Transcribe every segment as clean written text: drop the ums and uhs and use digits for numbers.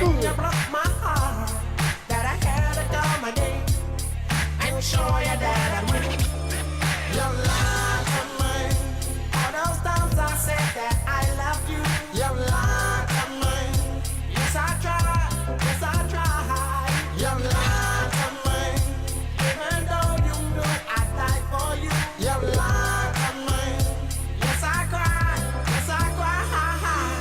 when you broke my heart, that I had to accommodate and show you that I'd win. You lied to me. All those times I said that I love you. You lied to me. Yes, I tried. Yes, I tried. You lied to me. Even though you knew I'd die for you. You lied to me. Yes, I cried. Yes, I cried.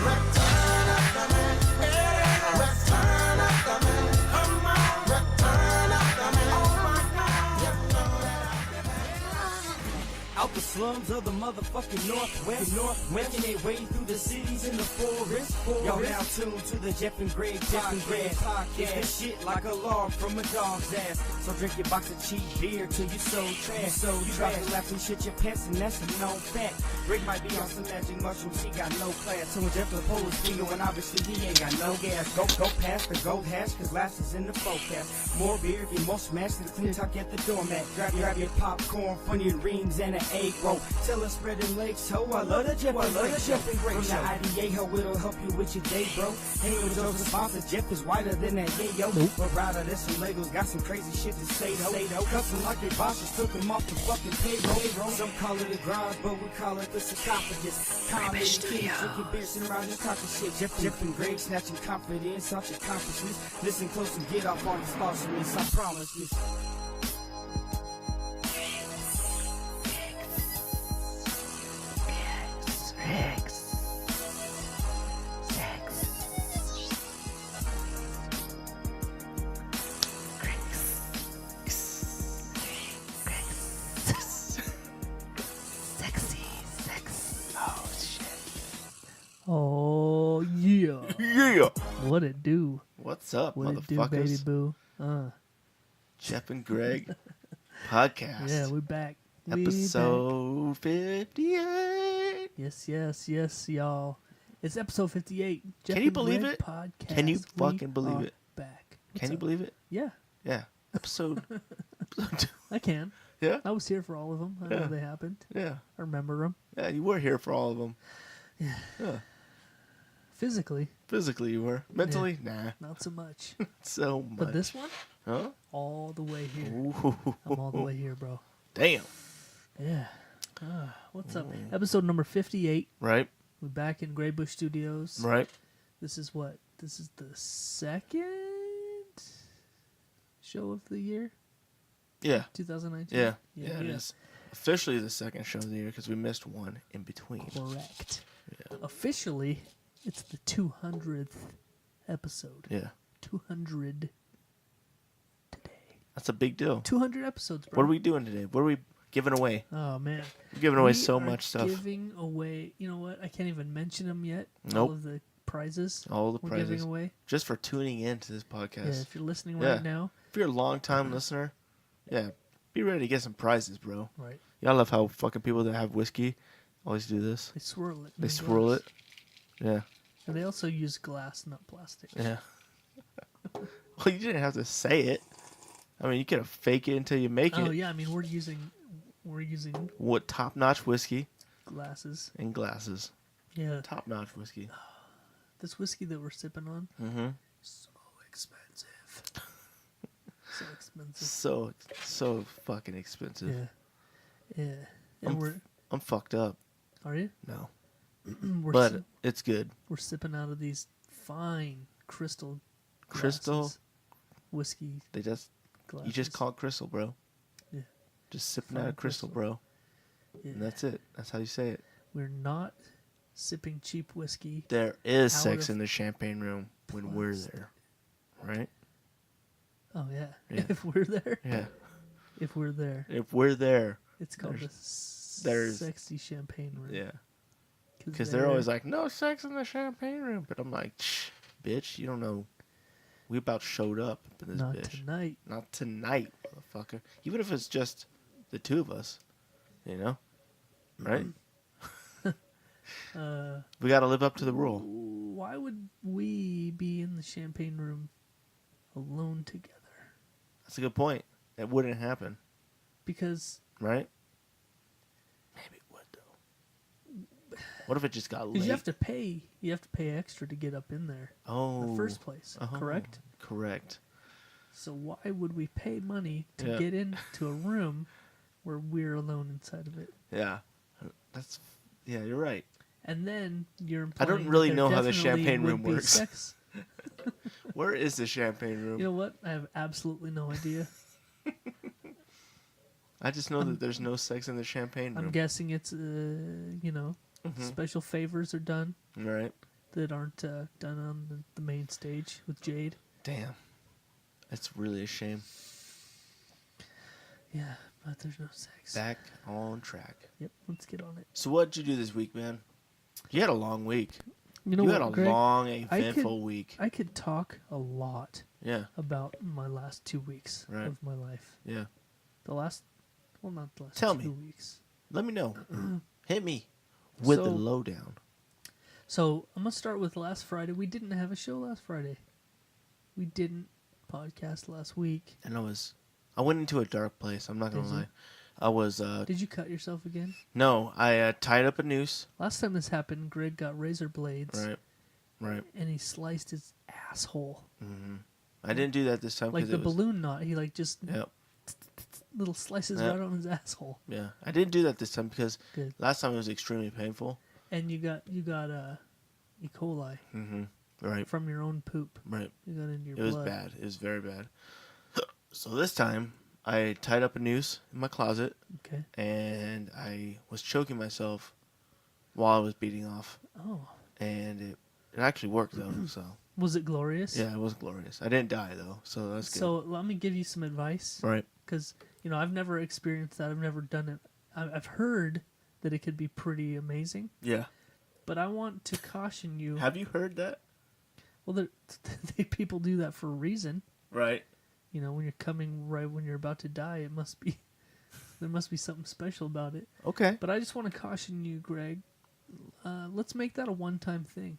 Return of the man. Yeah. Return of the man. Come on. Return of the man. Oh my God. You know that I've been Out the slums of the motherfucking Northwest, making their way through the cities in the forest. Y'all now tuned to the Jeff and Greg podcast. This shit like a log from a dog's ass. So drink your box of cheap beer till you so trash. You got to laugh and shit your pants, and that's a known fact. Greg might be on some magic mushrooms, he got no class. So when Jeff will pull his finger, and obviously he ain't got no gas. Go past the gold hash, cause last is in the forecast. More beer, be more smashed than the clean talk at the doormat. Grab your popcorn, funny rings, and an egg roll. Tell us spreading legs, ho. I love the Jeff and Greg show. From the IDA, ho, it'll help you with your day, bro. Hang with those sponsors, Jeff is whiter than that yayo. But rather, there's some Legos, got some crazy shit to say, though. Custom like their bosses took them off the fucking payroll. Some call it a garage, but we call it the sarcophagus. Comedy kids, drinking beer, sitting around and talking shit. Jeff and Greg snatching confidence out your accomplishments. Listen close and get off all these falseness, I promise you. Oh, yeah. Yeah. What it do? What's up, What it do, motherfuckers? baby boo? Jeff and Greg podcast. Yeah, we're back. We Episode 58. Yes, y'all. It's episode 58. Jeff Can you and believe Greg it? Podcast. Can you We fucking believe are it? Back. Can you up? believe it? Yeah, Yeah. Episode 2. I can. Yeah? I was here for all of them. I Yeah. know they happened. Yeah. I remember them. Yeah, you were here for all of them. Yeah. Physically, Physically, you were. Mentally, nah. not so much. So much. But this one, Huh? all the way here. Ooh. I'm all the way here, bro. Damn. Yeah. What's up? Episode number 58. Right? We're back in Greybush Studios. Right? This is what? This is the second show of the year? Yeah. 2019? Yeah. Yeah, it is. Officially the second show of the year because we missed one in between. Correct. Yeah. Officially, it's the 200th episode. Yeah. 200 today. That's a big deal. 200 episodes, bro. What are we doing today? What are we giving away? Oh, man. We're giving away We so are much stuff. Giving away, you know what? I can't even mention them yet. Nope. All of the prizes All the we're prizes. giving away. Just for tuning in to this Yeah, podcast. if you're listening Yeah. right now. If you're a long time listener, yeah, be ready to get some prizes, bro. Right. Yeah, I love how fucking people that have whiskey always do this. They swirl it. in They the swirl glass. it. Yeah. And they also use glass, not plastic. Yeah. Well, you didn't have to say it. I mean, you could fake it until you make Oh it. yeah, I mean we're using What top-notch whiskey glasses. and glasses. Yeah. Top-notch whiskey. This whiskey that we're sipping on, Mm-hmm. so expensive. So expensive. So fucking expensive. Yeah. Yeah. And I'm fucked up. are you? No. We're But it's good. we're sipping out of these fine crystal Crystal? glasses. Whiskey They just glasses. You just call it crystal, bro. Yeah. Just sipping Fine out of crystal, crystal. bro. Yeah. And that's it. That's how you say it. We're not sipping cheap whiskey. There is Out sex of in the champagne room when we're plastic. there. Right? Oh yeah. Yeah. If we're there. Yeah. If we're there. If we're there, It's called the there's- sexy champagne room. yeah. Because they're always like, no sex in the champagne room. But I'm like, shh, bitch, you don't know. We about showed up in this not bitch. tonight. Not tonight, motherfucker. Even if it's just the two of us, you know? Right? We got to live up to the rule. Why would we be in the champagne room alone together? That's a good point. That wouldn't happen, Because right? Maybe it would, though. What if it just got late? Because you have to pay extra to get up in there in the first place, correct? Correct. So why would we pay money to Yeah. get into a room where we're alone inside of it? Yeah. You're right. And then you're I implying don't really that know there how the definitely champagne room would be works. sex. Where is the champagne room? You know what? I have absolutely no idea. I just know that there's no sex in the champagne room. I'm guessing it's, special favors are done Right. that aren't done on the main stage with Jade. Damn. That's really a shame. Yeah, but there's no sex. Back on track. Yep, let's get on it. So what'd you do this week, man? You had a long week. You know You what, had a Greg? long, eventful week. I could talk a lot Yeah. about my last 2 weeks Right. of my life. Yeah. Not the last Tell 2 me. weeks. Let me know. Hit me with the So- lowdown. So I'm gonna start with last Friday. We didn't have a show last Friday. We didn't podcast last week. And I went into a dark place. I'm not gonna Did you? lie. I was Did you cut yourself again? no. I tied up a noose. Last time this happened, Greg got razor blades Right. and he sliced his asshole. I didn't do that this time. Like 'cause the it was, balloon knot. He just Yep. little slices Yep. right on his asshole. Yeah. I didn't do that this time because Good. last time it was extremely painful. And you got E. coli Right. from your own poop. Right. You got into your It was blood. bad. It was very bad. So this time, I tied up a noose in my closet, Okay. and I was choking myself while I was beating off, Oh. and it actually worked though. So Was it glorious? yeah, it was glorious. I didn't die though, so that's good. So let me give you some advice. Right. Because, I've never experienced that. I've never done it. I've heard that it could be pretty amazing. Yeah. But I want to caution you. Have you heard that? Well, people do that for a reason. Right. When you're coming right when you're about to die, there must be something special about it. Okay. But I just want to caution you, Greg. Let's make that a one-time thing.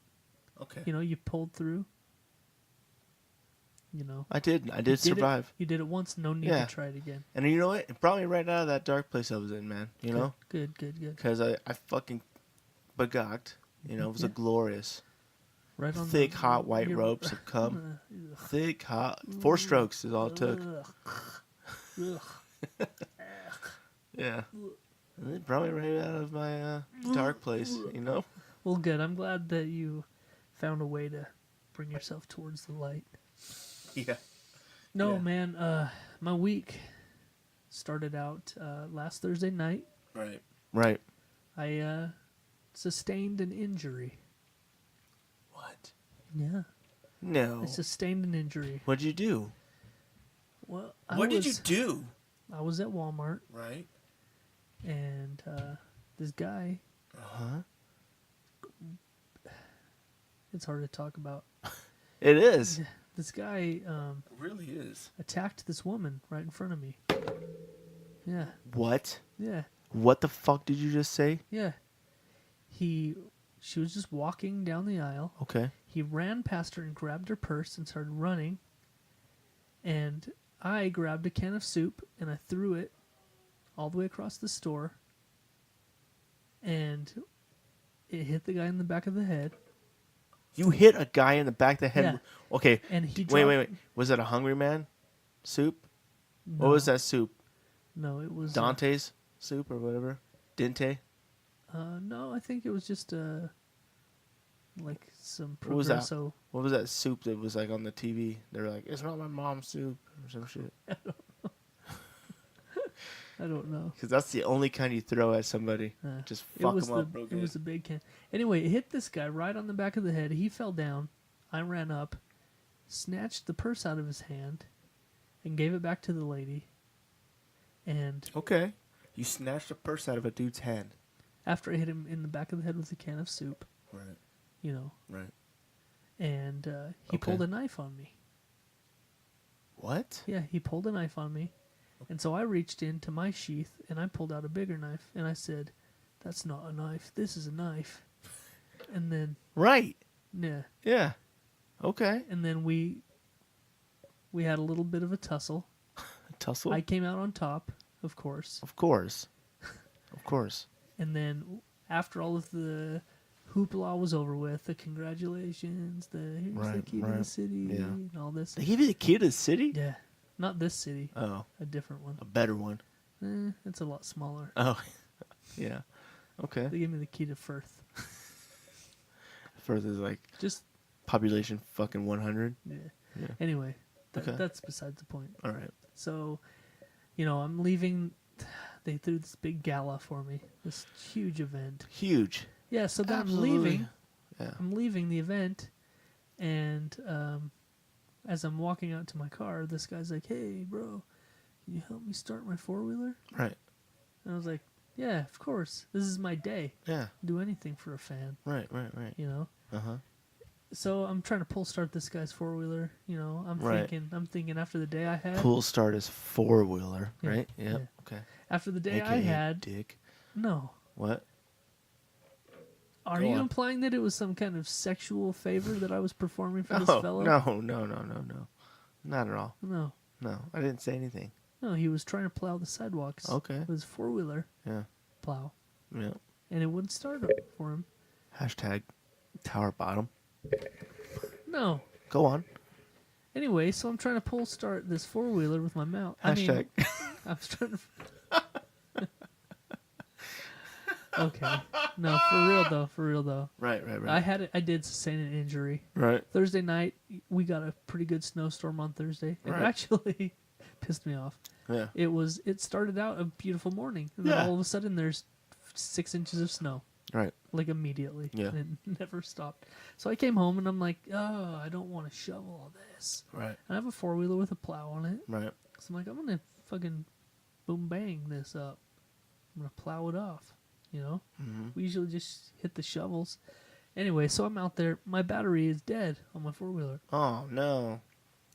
Okay. You pulled through. I did survive. You did it once. No need Yeah. to try it again. And you know what? It brought me right out of that dark place I was in, man. You know? Good. Because I fucking begocked. It was a glorious. Right on Thick, the, hot, white your- ropes have come. Thick, hot. 4 strokes is all it took. Ugh. Yeah. And it brought me right out of my dark place, Well, good. I'm glad that you found a way to bring yourself towards the light. Yeah. No, Yeah. man. My week started out last Thursday night. Right. I sustained an injury. What? Yeah, No. I sustained an injury. What'd you do? Well, do? I was at Walmart, Right. and this guy. Uh-huh. It's hard to talk about. It is. This guy It really is. attacked this woman right in front of me. Yeah, What? yeah, What the fuck did you just say? yeah. She was just walking down the aisle. Okay. He ran past her and grabbed her purse and started running. And I grabbed a can of soup and I threw it all the way across the store. And it hit the guy in the back of the head. You hit a guy in the back of the head. Yeah. Okay. And he Wait. Was it a Hungry Man soup? No, What was that soup? No, it was Dante's soup or whatever? Dente? no, I think it was just like some What was that? Progresso. What was that soup that was like on the TV? They were like, "It's not my mom's soup" or some shit. I don't know. Because that's the only kind you throw at somebody. Just fuck them up real It good. was the big can. Anyway, it hit this guy right on the back of the head. He fell down. I ran up, snatched the purse out of his hand, and gave it back to the lady. And Okay. You snatched a purse out of a dude's hand. after I hit him in the back of the head with a can of soup, Right. Right. and he Okay. pulled a knife on me. What? Yeah, he pulled a knife on me. And so I reached into my sheath and I pulled out a bigger knife and I said, "That's not a knife. This is a knife." And then, Right. yeah. Yeah. Okay. And then we had a little bit of a tussle. Tussle? I came out on top, of course. Of course. Of course. And then after all of the hoopla was over with. The congratulations, the here's the key to the city, Yeah. and all this. They give you the key to the city? Yeah, not this city. Oh, A different one. a better one. It's a lot smaller. Oh, yeah. Okay. They gave me the key to Firth. Firth is like Just population fucking 100. yeah. Yeah. Anyway, Okay. that's besides the point. All right. So, I'm leaving. They threw this big gala for me, this huge event. Huge. Yeah, so then Absolutely. I'm leaving. Yeah. I'm leaving the event, and as I'm walking out to my car, this guy's like, "Hey, bro, can you help me start my 4-wheeler?" Right. And I was like, "Yeah, of course. This is my day. Yeah. Do anything for a fan, Right. Uh-huh. So I'm trying to pull start this guy's 4-wheeler. I'm Right. thinking after the day I had. Pull start is 4-wheeler, Yeah, right? Yep. yeah. Okay. After the day AKA I had. dick. No. What? Are Go you on. implying that it was some kind of sexual favor that I was performing for this No, fellow? no. Not at all. No. No, I didn't say anything. No, he was trying to plow the sidewalks. Okay. With his 4-wheeler Yeah. plow. Yeah. And it wouldn't start up for him. Hashtag tower bottom. No. Go on. Anyway, so I'm trying to pull start this 4-wheeler with my mouth. Hashtag. I was trying to... Okay. No, for real though. Right. I did sustain an injury. Right. Thursday night, we got a pretty good snowstorm on Thursday. It Right. actually pissed me off. Yeah. It started out a beautiful morning, and then Yeah. all of a sudden there's 6 inches of snow, Right. like immediately. Yeah. And it never stopped. So I came home and I'm like, oh, I don't want to shovel all this. Right. I have a 4-wheeler with a plow on it. Right. So I'm like, I'm gonna fucking boom bang this up. I'm gonna plow it off. Mm-hmm. We usually just hit the shovels. Anyway, so I'm out there. My battery is dead on my 4-wheeler. Oh no.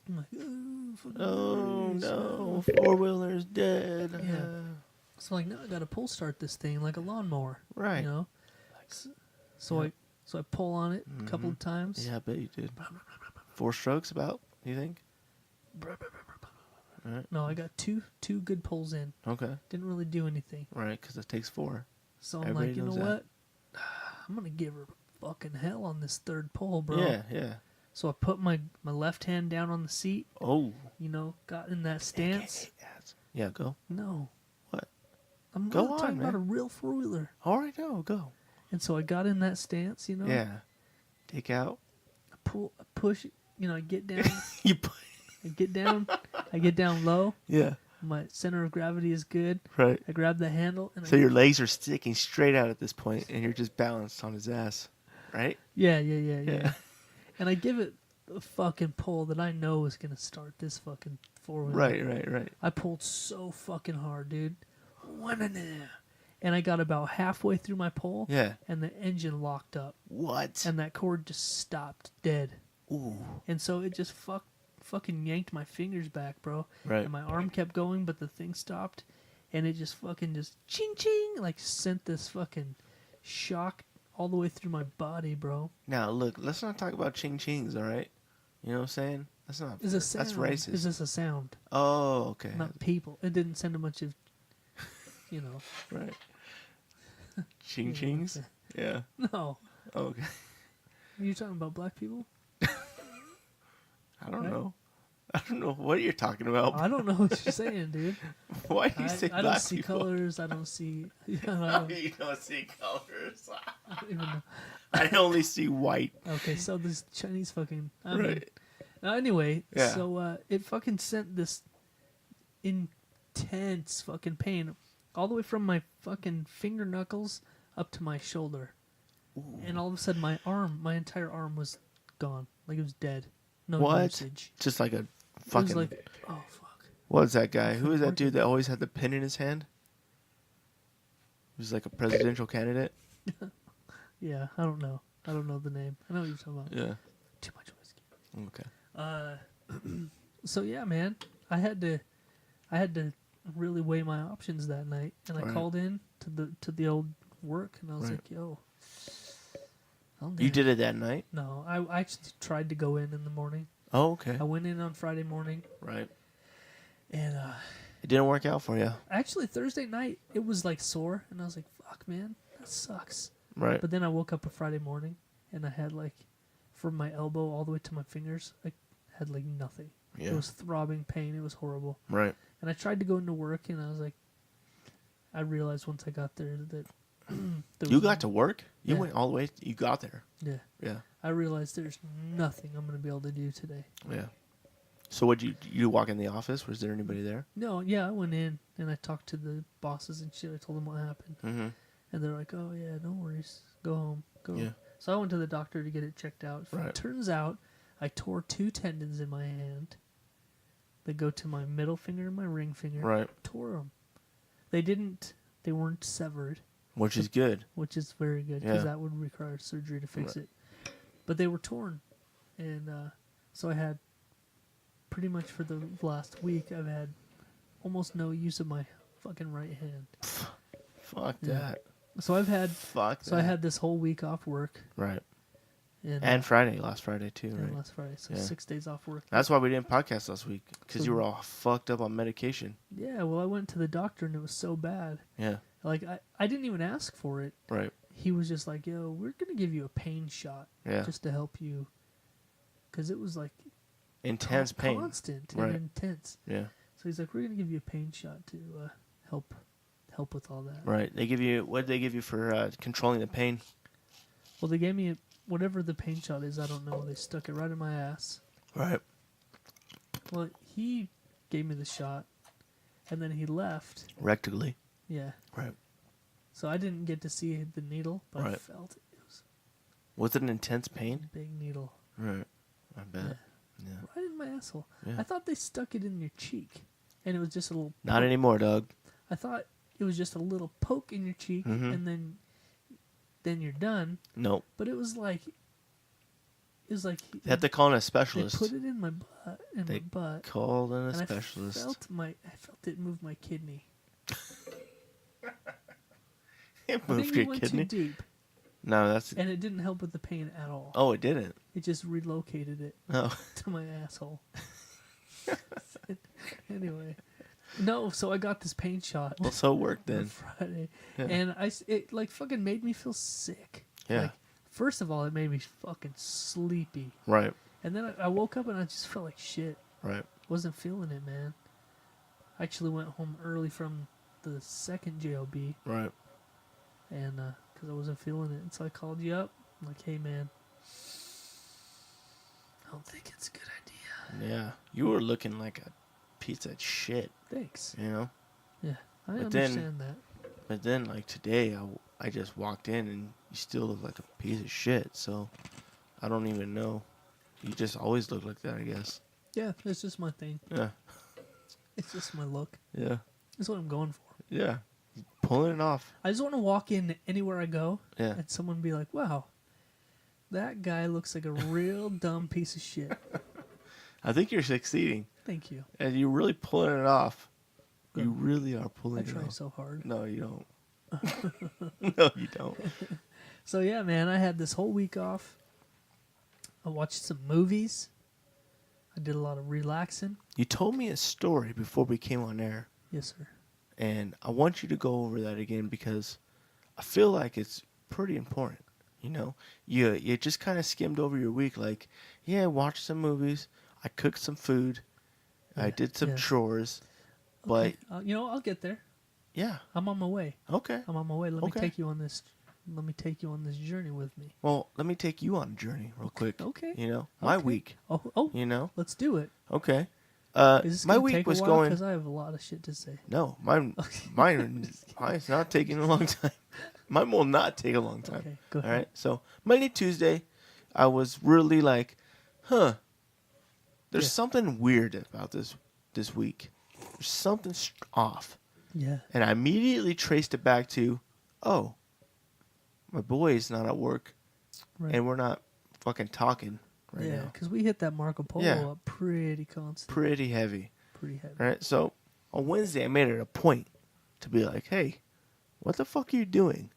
I'm like, oh, fucking Oh batteries. no. 4-wheeler's dead. Yeah. So like now I gotta pull start this thing like a lawnmower. Right. So I pull on it a couple of times. Yeah, I bet you did. 4 strokes about, you think? Right. No, I got two good pulls in. Okay. Didn't really do anything. Right, because it takes 4. So I'm Everybody like, you know knows that. what? I'm gonna give her fucking hell on this 3rd pull, bro. Yeah. So I put my left hand down on the seat. Oh. Got in that stance. Yeah, go. No. What? I'm Go not talking on, about a man. real 4-wheeler. All right, go. And so I got in that stance, Yeah. Take out. I push, I get down, You put. I get down low. Yeah. My center of gravity is good. Right. I grab the handle and So your legs are sticking straight out at this point, and you're just balanced on his ass, right? Yeah. Yeah. And I give it a fucking pull that I know is gonna start this fucking 4-wheeler. Right. I pulled so fucking hard, dude. And I got about halfway through my pull. Yeah. And the engine locked up, What? and that cord just stopped dead. Ooh. And so it just fucking yanked my fingers back, bro. Right. And my arm kept going, but the thing stopped, and it just fucking just ching ching, like sent this fucking shock all the way through my body, bro. Now look, let's not talk about ching chings, all right? You know what I'm saying? That's not. Is a sound? That's racist. Is this a sound? Oh, okay. Not people. It didn't send a bunch of, Right. Ching chings. Yeah. No. Oh, okay. Are you talking about black people? I don't Right. know. I don't know what you're talking about. I don't know what you're saying, dude. Why do you say I black don't see people? colors. I don't see. I don't You don't see colors. even know. I only see white. Okay, so this Chinese fucking. Right. Now, anyway, Yeah. so it fucking sent this intense fucking pain all the way from my fucking finger knuckles up to my shoulder. Ooh. And all of a sudden, my entire arm was gone. Like it was dead. No What? usage. Just like a It fucking. was like, oh, fuck. What was that guy? Who was that dude that always had the pen in his hand? He was like a presidential candidate. Yeah, I don't know. I don't know the name. I know what you're talking about. Yeah. Too much whiskey. Okay. So yeah, man, I had to really weigh my options that night, and I Right. called in to the old work, and I was Right. like, "Yo, You did it that night? No, I actually tried to go in the morning. Oh, okay. I went in on Friday morning, Right. and It didn't work out for you. actually Thursday night it was like sore, and I was like, "Fuck, man, that sucks." Right. But then I woke up a Friday morning, and I had like, from my elbow all the way to my fingers, I had like nothing. Yeah. It was throbbing pain. It was horrible. Right. And I tried to go into work, and I was like, I realized once I got there that You got to work? You Yeah. went all the way. You got there. Yeah. Yeah. I realized there's nothing I'm going to be able to do today. Yeah. So what you walk in the office? Was there anybody there? No, yeah, I went in and I talked to the bosses and shit. I told them what happened. Mm-hmm. And they're like, oh, yeah, no worries. Go home. Go. Yeah. So I went to the doctor to get it checked out. Right. Turns out I tore 2 tendons in my hand that go to my middle finger and my ring finger. Right. Tore them. They weren't severed, Which is good. which is very good because Yeah. that would require surgery to fix Right. it. But they were torn. And so I had pretty much for the last week, I've had almost no use of my fucking right hand. Fuck Yeah. that. So I That. had this whole week off work. Right. And, And Friday, last Friday too, and right? last Friday, so Yeah. 6 days off work. That's why we didn't podcast last week because So- you were all fucked up on medication. Yeah, well, I went to the doctor and it was so bad. Yeah. Like I didn't even ask for it. Right. He was just like, "Yo, we're gonna give you a pain shot, Yeah. just to help you," because it was like Intense pain. constant Right. and intense. Yeah. So he's like, "We're gonna give you a pain shot to help with all that." Right. They give you what did they give you for controlling the pain? Well, they gave me whatever the pain shot is. I don't know. They stuck it right in my ass. Right. Well, he gave me the shot, and then he left. Rectally. Yeah. Right. So I didn't get to see the needle, but I Right. felt it. It was Was it an intense a pain? big needle Right. I bet. Yeah. right in my asshole. Yeah. I thought they stuck it in your cheek, and it was just a little. Not anymore, Doug. I thought it was just a little poke in your cheek, Mhm. and then you're done. Nope. But it was like They had to call in a they specialist. put it in my butt, They butt, Called in a and specialist. I felt it move my kidney. It I moved think your it went kidney. too deep, No, that's. and it didn't help with the pain at all. Oh, it didn't. It just relocated it Oh. to my asshole. Anyway, no. So I got this pain shot Well, so it worked on then. Friday, Yeah. and it like fucking made me feel sick. Yeah. Like, first of all, it made me fucking sleepy, Right. and then I woke up and I just felt like shit. Right. Wasn't feeling it, man. I actually went home early from the second JOB, Right. and because I wasn't feeling it, and so I called you up. I'm like, hey, man, I don't think it's a good idea. Yeah. You were looking like a piece of shit, Thanks. you know? Yeah, I But then- understand that. But then, like today, I just walked in and you still look like a piece of shit. So I don't even know. You just always look like that, I guess. Yeah, it's just my thing. Yeah. It's just my look. Yeah. It's what I'm going for. Yeah. Pulling it off. I just want to walk in anywhere I go, Yeah. and someone be like, "Wow, that guy looks like a real dumb piece of shit." I think you're succeeding. Thank you. And you're really pulling it off. Good. You really are I pulling it try off. so hard. No, you don't. No, you don't. So yeah, man, I had this whole week off. I watched some movies. I did a lot of relaxing. You told me a story before we came on air, Yes, sir. and I want you to go over that again because I feel like it's pretty important. You know, you just kind of skimmed over your week, like, yeah, I watched some movies, I cooked some food, I Yeah, did some yeah. chores, but Okay. I'll get there. yeah, I'm on my way. okay. I'm on my way. Let Okay. me take you on this. Let me take you on this journey with me. Well, let me take you on a journey real quick. Okay. You know, my Okay. week. Oh, You know, let's do it. okay. Is this My gonna week take was a while? going. Because I have a lot of shit to say. No, mine. Mine's not taking a long time. Mine will not take a long time. Okay, go All ahead. right. So Monday, Tuesday, I was really like, huh. There's Yeah. something weird about this week. There's something off, Yeah. and I immediately traced it back to, oh, my boy is not at work, Right. and we're not fucking talking right yeah, now. because we hit that Marco Polo Yeah. up pretty constant. Pretty heavy. Pretty heavy. All right. So on Wednesday, I made it a point to be like, hey, what the fuck are you doing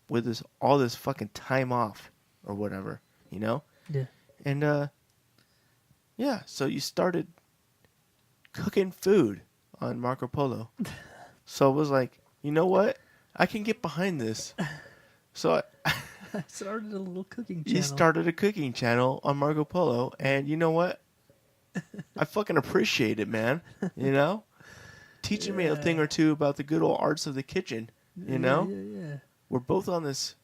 with all this fucking time off or whatever, you know? Yeah. And yeah, so you started cooking food on Marco Polo. So I was like, you know what? I can get behind this. So I started a little cooking channel. you started a cooking channel on Marco Polo, and you know what? I fucking appreciate it, man. You know, teaching me a thing Yeah. or two about the good old arts of the kitchen. You know, Yeah. we're both on this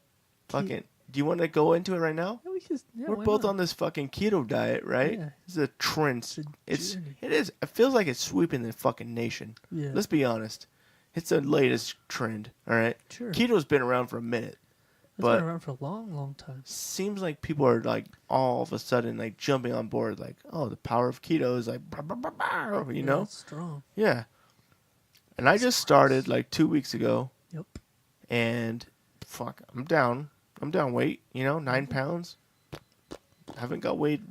fucking. Do you want to go into it right now? Yeah, we just, yeah, We're why both not? on this fucking keto diet, right? Yeah. This is a trend. It's a It's journey. it is. It feels like it's sweeping the fucking nation. Yeah. Let's be honest. It's the latest trend. All right. Sure. Keto's been around for a minute, It's but been around for a long time. seems like people are like all of a sudden like jumping on board. Like, oh, the power of keto is like, bah, bah, bah, bah, you Yeah, know? it's strong. Yeah. And I just started like 2 weeks ago, Yep. and fuck, I'm down. I'm down weight. You know, 9 Mm-hmm. pounds. Haven't got weighed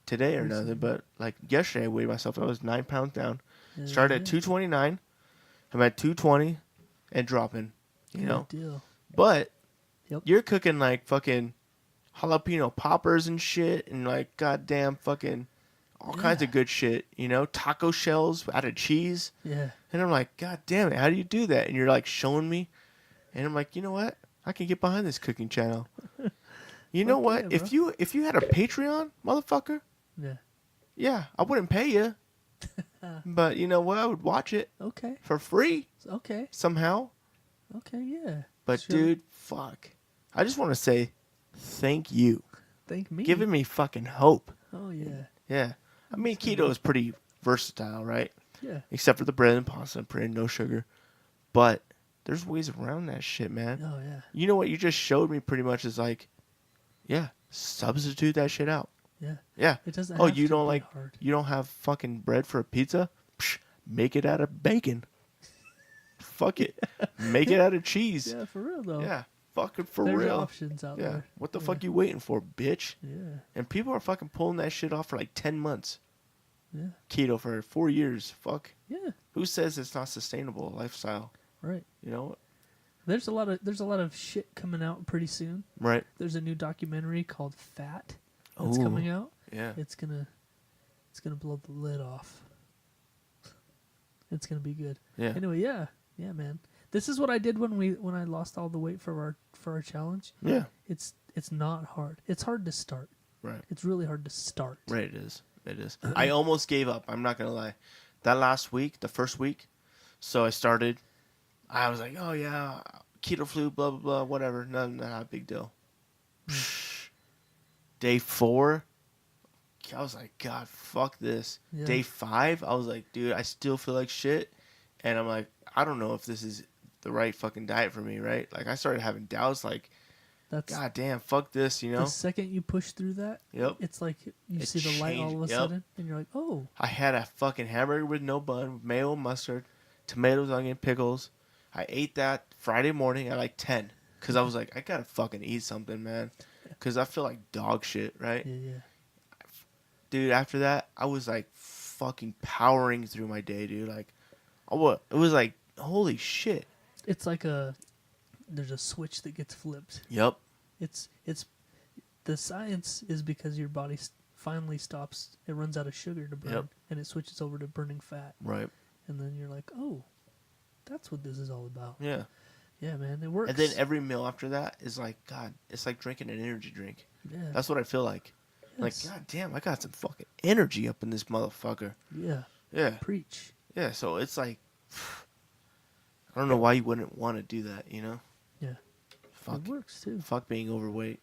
today or nothing, but like yesterday I weighed myself. I was 9 pounds down. Yeah, Started yeah. at 229. I'm at 220 and dropping. You know, Good deal. but Yep. you're cooking like fucking jalapeno poppers and shit, and like goddamn fucking all kinds Yeah. of good shit. You know, taco shells out of cheese. Yeah. And I'm like, God damn it, how do you do that? And you're like showing me, and I'm like, you know what? I can get behind this cooking channel. You know Fuck what? yeah, If you had a Patreon, motherfucker, Yeah. yeah, I wouldn't pay you, but you know what? I would watch it Okay. for free Okay. somehow. Okay. Yeah. But Sure. dude, fuck, I just want to say thank you, Thank me. giving me fucking hope. Oh yeah. Yeah, I mean keto is pretty versatile, right? Yeah. Except for the bread and pasta and bread, no sugar. But there's ways around that shit, man. Oh yeah. You know what you just showed me pretty much is like, yeah, substitute that shit out. Yeah. Yeah. It doesn't. Oh, have you to don't be like hard. you don't have fucking bread for a pizza? Psh, make it out of bacon. Fuck it. Make it out of cheese. Yeah, for real though. Yeah. Fucking for There's real. options out Yeah. there. What the Yeah. fuck you waiting for, bitch? Yeah. And people are fucking pulling that shit off for like 10 months. Yeah. Keto for 4 years. Fuck. Yeah. Who says it's not sustainable lifestyle? Right. You know? There's a lot of shit coming out pretty soon. Right. There's a new documentary called Fat that's Ooh. coming out. Yeah. It's gonna blow the lid off. It's gonna be good. Yeah. Anyway, yeah, man. This is what I did when I lost all the weight for our challenge. Yeah. It's not hard. It's hard to start. Right. It's really hard to start. Right, it is. It is. I almost gave up. I'm not going to lie. That last week, the first week, so I started. I was like, oh, yeah, keto flu, blah, blah, blah, whatever. Not a big deal. Day 4, I was like, God, fuck this. Yeah. Day 5, I was like, dude, I still feel like shit. And I'm like, I don't know if this is the right fucking diet for me, right? Like, I started having doubts, like, That's God damn, fuck this, you know? the second you push through that. Yep. It's like you It see the light all of a changed, yep. sudden, and you're like, oh, I had a fucking hamburger with no bun, with mayo and mustard, tomatoes, onion, pickles. I ate that Friday morning at like 10 because I was like, I gotta fucking eat something, man, because I feel like dog shit, right? yeah. Dude, after that, I was like fucking powering through my day, dude. Like, it was like, holy shit. It's like there's a switch that gets flipped. Yep. It's the science is because your body finally stops. It runs out of sugar to burn, Yep. and it switches over to burning fat. Right. And then you're like, oh, that's what this is all about. Yeah. Yeah, man, it works. And then every meal after that is like, God, it's like drinking an energy drink. yeah, That's what I feel like. Like, Yes. God damn, I got some fucking energy up in this motherfucker. yeah, Yeah. preach. Yeah, so it's like, I don't know why you wouldn't want to do that, you know? Yeah, Fuck, it works too. fuck being overweight.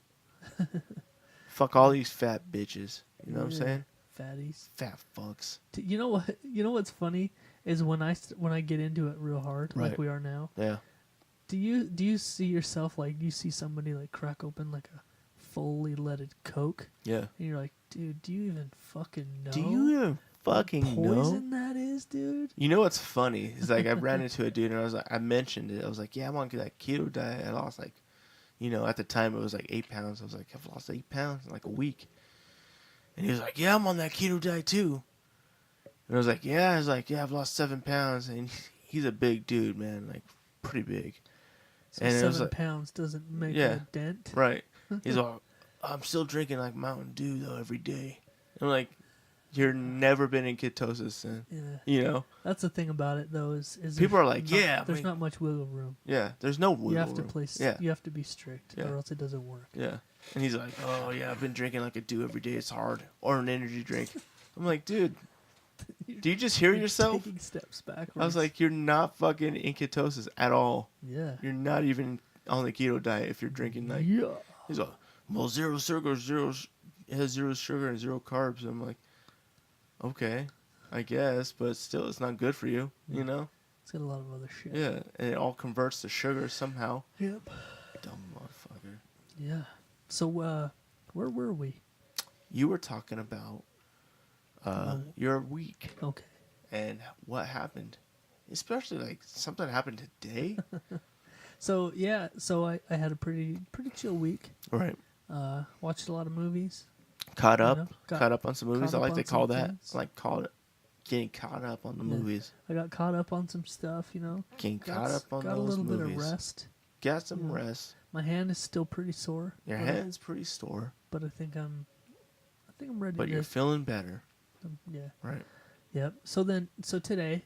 Fuck all these fat bitches. You know what I'm Yeah, saying? Fatties. Fat fucks. You know what? You know what's funny is when I get into it real hard, Right. like we are now. Yeah. Do you see yourself like you see somebody like crack open like a fully leaded Coke, Yeah. and you're like, dude, do you even fucking know? Do you even fucking know? poison that is, dude? You know what's funny? Is like I ran into a dude and I mentioned it. I was like, yeah, I'm on that keto diet. I lost like, you know, at the time it was like 8 pounds. I was like, I've lost 8 pounds in like a week. And he was like, yeah, I'm on that keto diet too. And I was like, yeah. I was like, yeah, I've lost 7 pounds. And he's a big dude, man, like pretty big. So And it was 7 like- pounds doesn't make Yeah. a dent. Right. He's like, I'm still drinking like Mountain Dew though every day. I'm like, You're never been in ketosis then. Yeah. You know? That's the thing about it, though, is People there's are like, not, yeah, there's man. not much wiggle room. Yeah, there's no wiggle You have to room. play. Yeah, You have to be strict, Yeah. or else it doesn't work. yeah. And he's like, oh, yeah, I've been drinking like I do every day. It's hard. Or an energy drink. I'm like, dude, do you just hear You're yourself? taking steps backwards. I was like, you're not fucking in ketosis at all. yeah. You're not even on the keto diet if you're drinking like. Yeah. He's like, well, zero sugar, it has zero sugar and zero carbs. I'm like, okay, I guess, but still, it's not good for you. You know? It's got a lot of other shit. Yeah, and it all converts to sugar somehow. Yep. Dumb motherfucker. Yeah. So, where were we? You were talking about your week Okay. and what happened, especially like something happened today. So yeah, so I had a pretty chill week. Right. Watched a lot of movies. Caught up. know, Caught up on some movies. caught I up like to on call some that. things. I like call it getting caught up on the Yeah. movies. I got caught up on some stuff, you know. Getting caught up on got those a little movies. bit of rest. Got some Yeah. rest. My hand is still pretty sore. Your but- hand's pretty sore, but I think I'm ready but to. you're feeling better. Yeah. Right. Yep. So today,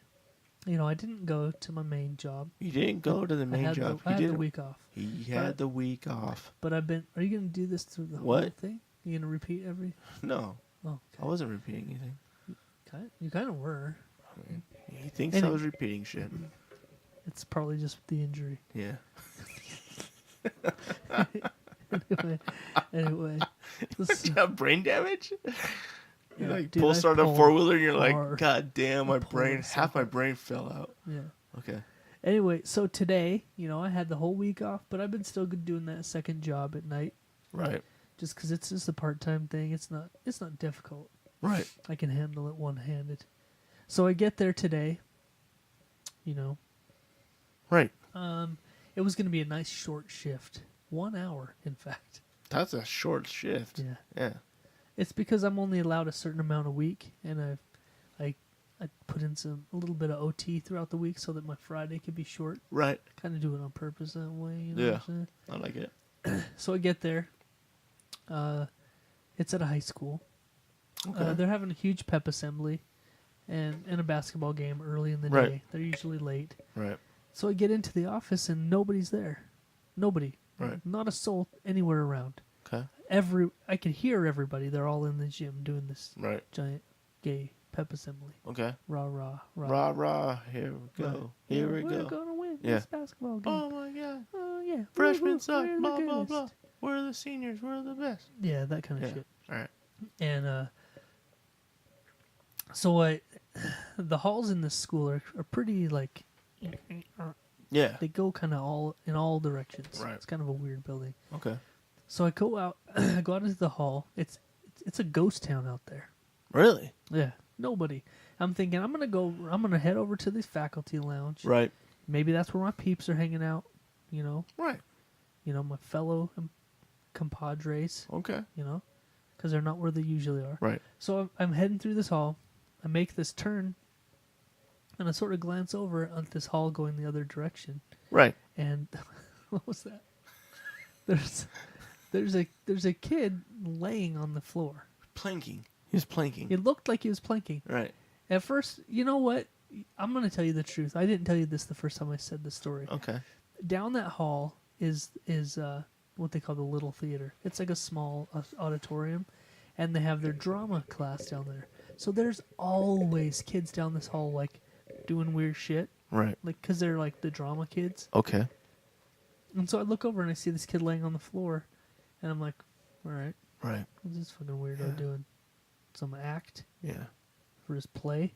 you know, I didn't go to my main job. You didn't go to the I main had job. I had you the didn't. week off. He had the week off. But I've been. Are you gonna do this through the whole What? thing? You gonna repeat every? No, Oh, I okay. wasn't repeating anything. You kind of were. He thinks I Any- was repeating shit. It's probably just the injury. Yeah. Anyway. This- You have brain damage? You Yeah, like dude, pull I start a pulled 4-wheeler and you're like, hard. God damn, my I pulled brain, myself half my up. brain fell out. yeah. Okay. Anyway, so today, you know, I had the whole week off, but I've been still doing that second job at night, Right. just because it's just a part-time thing. It's not difficult. Right. I can handle it one-handed. So I get there today. You know, Right. it was going to be a nice short shift, 1 hour, in fact. That's a short shift. Yeah. Yeah. It's because I'm only allowed a certain amount a week, and I put in a little bit of OT throughout the week so that my Friday could be short. Right. Kind of do it on purpose that way. You know Yeah. what I'm saying? I like it. So I get there. It's at a high school. Okay. They're having a huge pep assembly and a basketball game early in the Right. day. They're usually late. Right. So I get into the office and nobody's there. Nobody. Right. Not a soul anywhere around. Okay. I could hear everybody. They're all in the gym doing this Right. giant gay pep assembly. Okay. Rah, rah, rah. Rah, rah. Here we go. Right. Here Yeah, we we're go. going to win Yeah. this basketball game. Oh, my God. Oh, yeah. Freshmen Woo-hoo, suck. we're the Blah, blah, greatest. blah. We're the seniors. We're the best. Yeah, that kind of Yeah. shit. All right. And so the halls in this school are pretty like Yeah. they go kind of all in all directions. Right. It's kind of a weird building. Okay. So I go out, I go out into the hall. It's a ghost town out there. Really? Yeah, nobody. I'm thinking I'm gonna head over to the faculty lounge. Right. Maybe that's where my peeps are hanging out. Right. My fellow compadres. Okay. Because they're not where they usually are. Right. So I'm heading through this hall. I make this turn, and I sort of glance over at this hall going the other direction. Right. And what was that? There's a kid laying on the floor. Planking. He's planking. It looked like he was planking. Right. At first, you know what? I'm gonna tell you the truth. I didn't tell you this the first time I said the story. Okay. Down that hall is what they call the little theater. It's like a small auditorium, and they have their drama class down there. So there's always kids down this hall like doing weird shit, Right. like because they're like the drama kids. Okay. And so I look over and I see this kid laying on the floor, and I'm like, all right, Right. what's this fucking weirdo doing? Some act Yeah. for his play?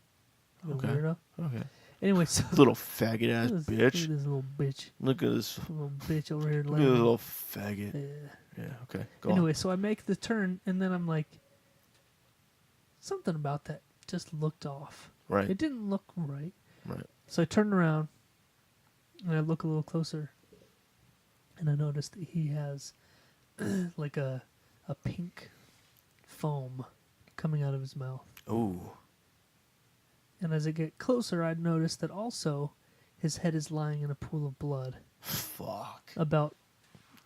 What a Okay. weirdo. Okay. Anyway, so Little faggot ass look at bitch. this little bitch. Look at this. Little bitch over here Look at this laying. little faggot. Yeah. Yeah. Okay. Go Anyway, so I make the turn, and then I'm like, something about that just looked off. on. Right. It didn't look right. Right. So I turn around, and I look a little closer, and I noticed that he has like a pink foam coming out of his mouth. Ooh. And as I get closer, I notice that also his head is lying in a pool of blood, Fuck. about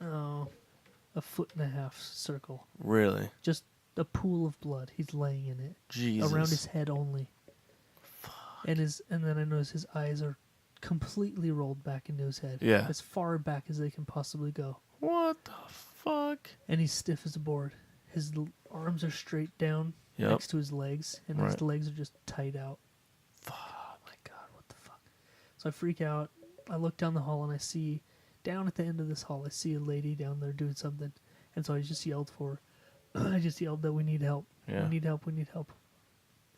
a 1.5 foot circle. Really? Just a pool of blood. He's laying in it. Jesus. Around his head only. And then I notice his eyes are completely rolled back into his head. Yeah. As far back as they can possibly go. What the fuck? And he's stiff as a board. His arms are straight down next to his legs, and his legs are just tight out. Fuck. Oh my god, what the fuck? So I freak out. I look down the hall and I see, down at the end of this hall, I see a lady down there doing something. And so I just yelled for her. I just yelled that we need help. Yeah. We need help. We need help.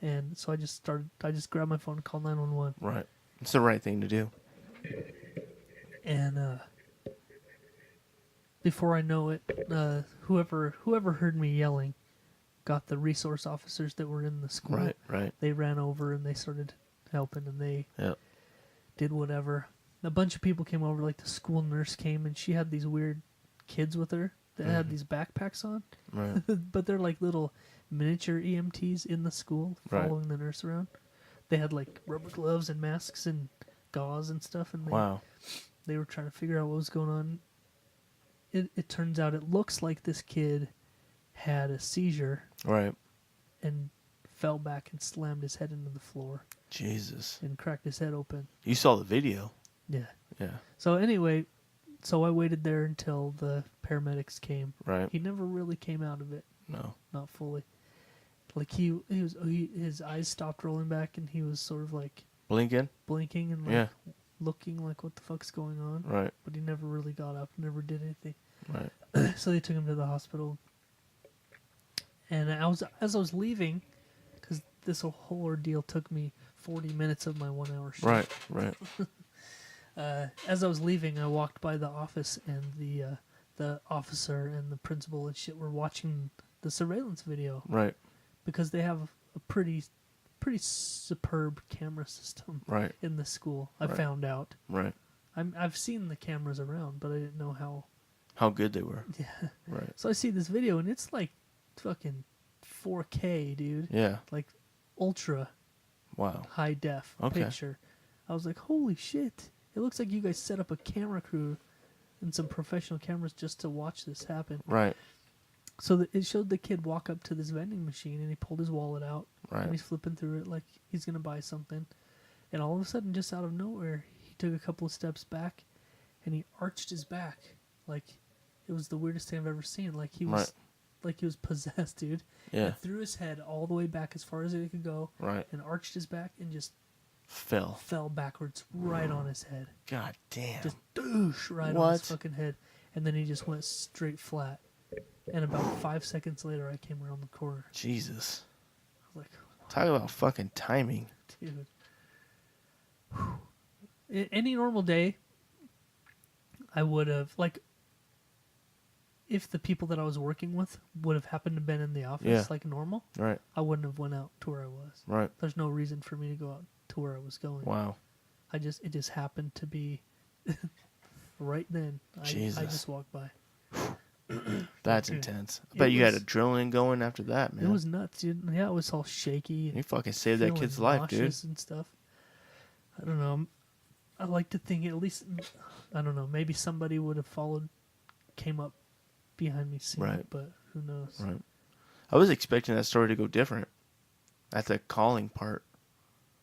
And so I just grabbed my phone and called 911. Right. It's the right thing to do. And before I know it, whoever heard me yelling got the resource officers that were in the school. Right, right. They ran over and they started helping, and they Yep. did whatever. A bunch of people came over, like the school nurse came, and she had these weird kids with her that had these backpacks on. Right. But they're like little miniature EMTs in the school following the nurse around. They had like rubber gloves and masks and gauze and stuff, and Wow. they were trying to figure out what was going on. It turns out it looks like this kid had a seizure Right. and fell back and slammed his head into the floor Jesus. and cracked his head open. You saw the video. Yeah. Yeah. So anyway, I waited there until the paramedics came. Right. He never really came out of it, No. not fully. Like his eyes stopped rolling back, and he was sort of like Blinking. blinking and like Yeah. looking like what the fuck's going on. Right. But he never really got up, never did anything. Right. So they took him to the hospital. And as I was leaving, because this whole ordeal took me 40 minutes of my 1 hour shift. Right. Right. As I was leaving, I walked by the office, and the officer and the principal and shit were watching the surveillance video Right. because they have a pretty superb camera system Right. in the school. I Right. found out. Right. I've seen the cameras around, but I didn't know how. How good they were. Yeah. Right. So I see this video, and it's like fucking 4K, dude. Yeah. Like ultra Wow. high def Okay. picture. I was like, holy shit. It looks like you guys set up a camera crew and some professional cameras just to watch this happen. Right. So it showed the kid walk up to this vending machine, and he pulled his wallet out. Right. And he's flipping through it like he's going to buy something. And all of a sudden, just out of nowhere, he took a couple of steps back, and he arched his back. Like, it was the weirdest thing I've ever seen. Like he was, Right. like he was possessed, dude. Yeah. And threw his head all the way back as far as it could go. Right. And arched his back and just Fell. fell backwards right on his head. God damn. Just douche right on What? his fucking head. And then he just went straight flat. And about 5 seconds later, I came around the corner. Jesus. I was like, Talk about fucking timing. dude. Any normal day, I would have, like, if the people that I was working with would have happened to been in the office Yeah. like normal, Right. I wouldn't have went out to where I was. Right. There's no reason for me to go out to where I was going. Wow. It just happened to be right then. I Jesus. just walked by. That's Dude, intense. I it bet you had was- adrenaline going after that, man. It was nuts, dude. Yeah, it was all shaky. And You fucking saved that feeling kid's life, dude. nauseous and stuff. I don't know. I like to think at least, I don't know, maybe somebody would have followed, came up behind me seen Right. it, but who knows? Right. I was expecting that story to go different. At the calling part.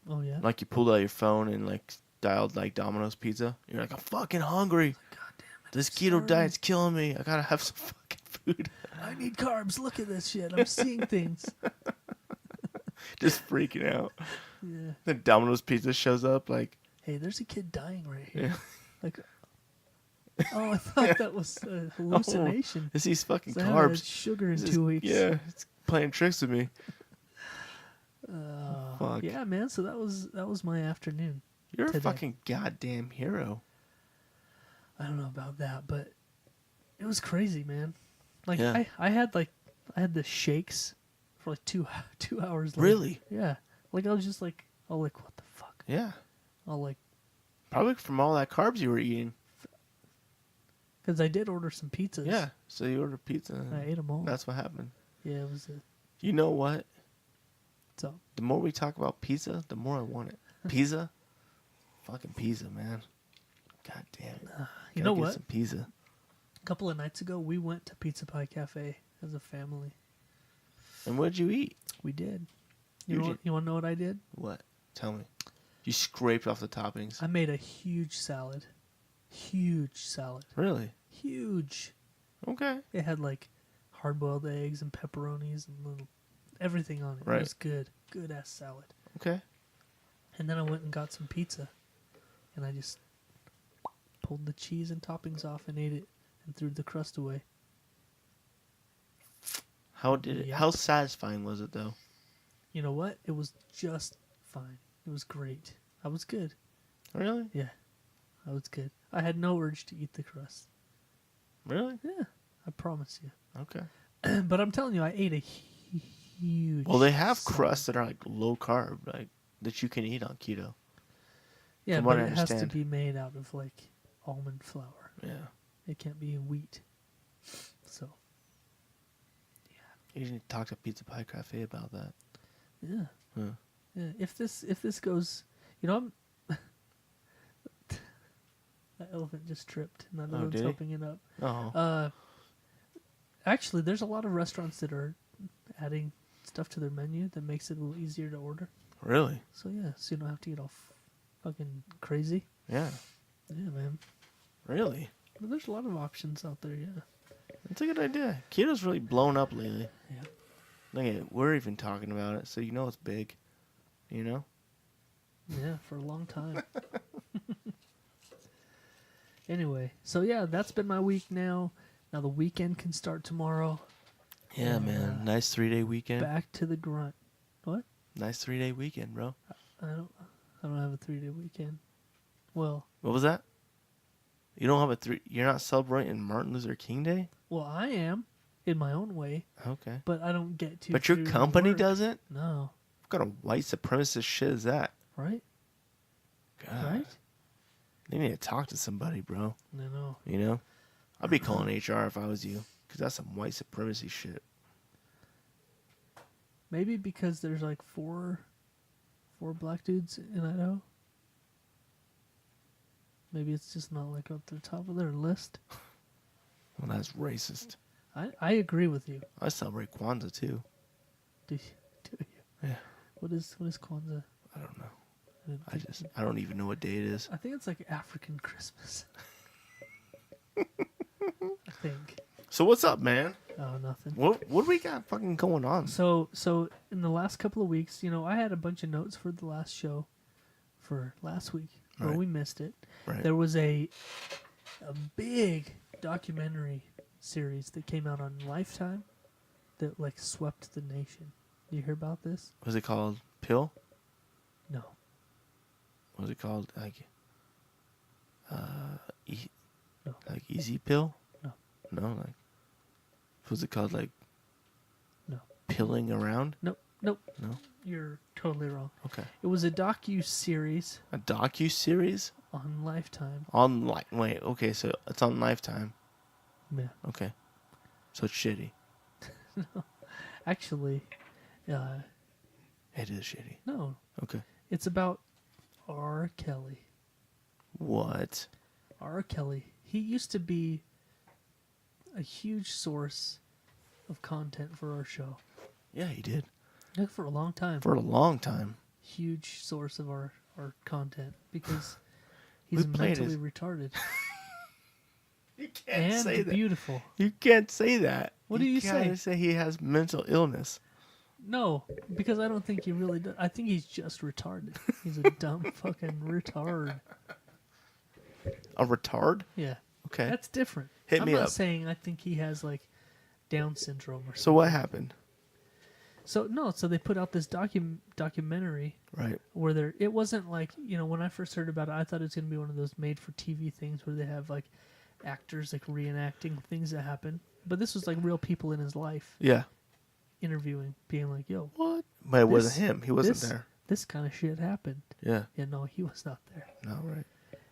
Oh, yeah? Like you pulled out your phone and like dialed like Domino's Pizza. You're like, I'm fucking hungry. God damn it. This I'm keto sorry. diet's killing me. I gotta have some fucking food. I need carbs. Look at this shit. I'm seeing things. Just freaking out. Yeah. Then Domino's Pizza shows up like, Hey, there's a kid dying right here. yeah. Like, oh, I thought that was a hallucination. It's these fucking So I haven't had carbs. sugar in It's 2 just- weeks. Yeah, it's playing tricks with me. Fuck. Yeah, man. So that was my afternoon. You're a today. fucking goddamn hero. I don't know about that, but it was crazy, man. Like Yeah. I had the shakes for like two hours later. Really? Yeah. Like I was just like, oh, like what the fuck? Yeah. I'll like, Probably from all that carbs you were eating. because I did order some pizzas. Yeah. So you ordered pizza. And I ate them all. That's what happened. Yeah, it was You know what? so. The more we talk about pizza, the more I want it. Pizza? Fucking pizza, man. God damn it. You Gotta know get what? Some pizza. A couple of nights ago, we went to Pizza Pie Cafe as a family. And what did you eat? We did. You You know did- what, you want to know what I did? What? Tell me. You scraped off the toppings. I made a huge salad. Huge salad. Really? Huge. Okay. It had like hard-boiled eggs and pepperonis and little everything on it. Right. It was good. Good ass salad. Okay. And then I went and got some pizza, and I just pulled the cheese and toppings off and ate it, and threw the crust away. How did it? Yep. How satisfying was it though? You know what? It was just fine. It was great. I was good. Really? Yeah, I was good. I had no urge to eat the crust. Really? Yeah, I promise you. Okay. But I'm telling you, I ate a huge. Well, they have salad. crusts that are like low carb, like that you can eat on keto. Yeah, from but what I it has to understand. be made out of like almond flour. Yeah. It can't be wheat. So You need to talk to Pizza Pie Cafe about that. yeah, Huh. yeah. If this goes, you know, I'm. That elephant just tripped, and that Oh, one's did he? helping it up. Oh. Actually, there's a lot of restaurants that are adding stuff to their menu that makes it a little easier to order. Really? So yeah, so you don't have to get all fucking crazy. Yeah. Yeah, man. Really? But there's a lot of options out there. Yeah. That's a good idea. Keto's really blown up lately. Yeah. Look at it. We're even talking about it, so you know it's big. You know? Yeah, for a long time. Anyway, so yeah, that's been my week now. Now the weekend can start tomorrow. Yeah, And, man. Nice 3-day weekend. Back to the grunt. What? Nice 3-day weekend, bro. I don't have a 3-day weekend. Well, What was that? You don't have a three. You're not celebrating Martin Luther King Day? I am in my own way, Okay. but I don't get to. But your through company work. doesn't? No, What kind of white supremacist shit is that? right? God. Right? They need to talk to somebody, bro. No, no. You know? I'd be calling HR if I was you. Because that's some white supremacy shit. Maybe because there's like four black dudes in Idaho. Maybe it's just not like up the top of their list. Well, that's racist. I agree with you. I celebrate Kwanzaa, too. Do you? Yeah. What is Kwanzaa? I don't know. I I don't even know what day it is. I think it's like African Christmas. I think. So what's up, man? Oh, nothing. What do we got fucking going on? So in the last couple of weeks, I had a bunch of notes for the last show for last week. Or Right. we missed it. Right. There was a big documentary series that came out on Lifetime that like swept the nation. Do you hear about this? Was it called Pill? No. What was it called? Like, No. like Easy Pill? No. No, like, was it called like No. Pilling Around? Nope. No. You're totally wrong. Okay. It was a docu-series A docu-series on Lifetime. on wait. Okay, so it's on Lifetime. Yeah. Okay, so it's shitty. Actually, It is shitty. no. Okay. It's about R. Kelly. What? R. Kelly. He used to be a huge source of content for our show. Yeah, he did Like for a long time. for a long time. Huge source of our content because he's We played mentally his- retarded You can't and beautiful. You can't say that. What do you gotta say? say he has mental illness. No, because I don't think he really does. I think he's just retarded. He's a dumb fucking retard. A retard? Yeah. Okay. That's different. Hit I'm me not up. saying I think he has like Down syndrome or something. So what happened? So they put out this documentary Right. where it wasn't like, when I first heard about it, I thought it was going to be one of those made for TV things where they have like actors like reenacting things that happen. But this was like real people in his life Yeah. interviewing, being like, yo, What? But it wasn't him. He wasn't this- there. this kind of shit happened. Yeah. Yeah, no, he was not there. No, right.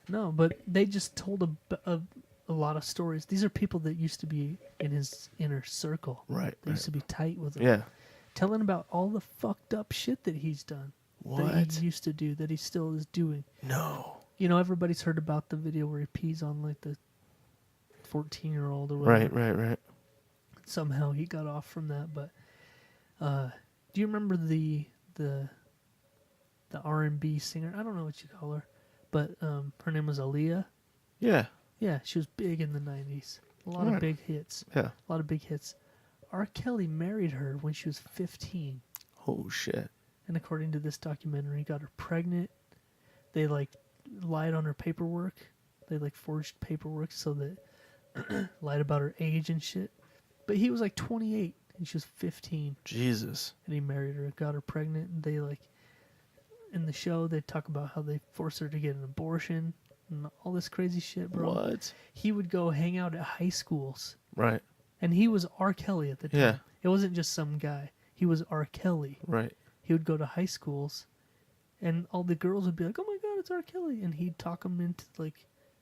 No, but they just told a lot of stories. These are people that used to be in his inner circle. Right. They used to be tight with him. Yeah. Telling about all the fucked up shit that he's done. That What? he used to do, that he still is doing. No. Everybody's heard about the video where he pees on like the 14-year-old or whatever. Right. Somehow he got off from that, but Do you remember the R&B singer? I don't know what you call her, but her name was Aaliyah. Yeah. Yeah, she was big in the 90s. A lot Right. of big hits. Yeah. A lot of big hits. R. Kelly married her when she was 15. Oh shit. And according to this documentary, got her pregnant. They like lied on her paperwork. They like forged paperwork so that lied about her age and shit. But he was like 28 and she was 15. Jesus. And he married her, got her pregnant, and they like in the show they talk about how they forced her to get an abortion and all this crazy shit, bro. What? He would go hang out at high schools. Right. And he was R. Kelly at the time. Yeah. It wasn't just some guy. He was R. Kelly. Right. He would go to high schools, and all the girls would be like, "Oh my God, it's R. Kelly!" And he'd talk them into like,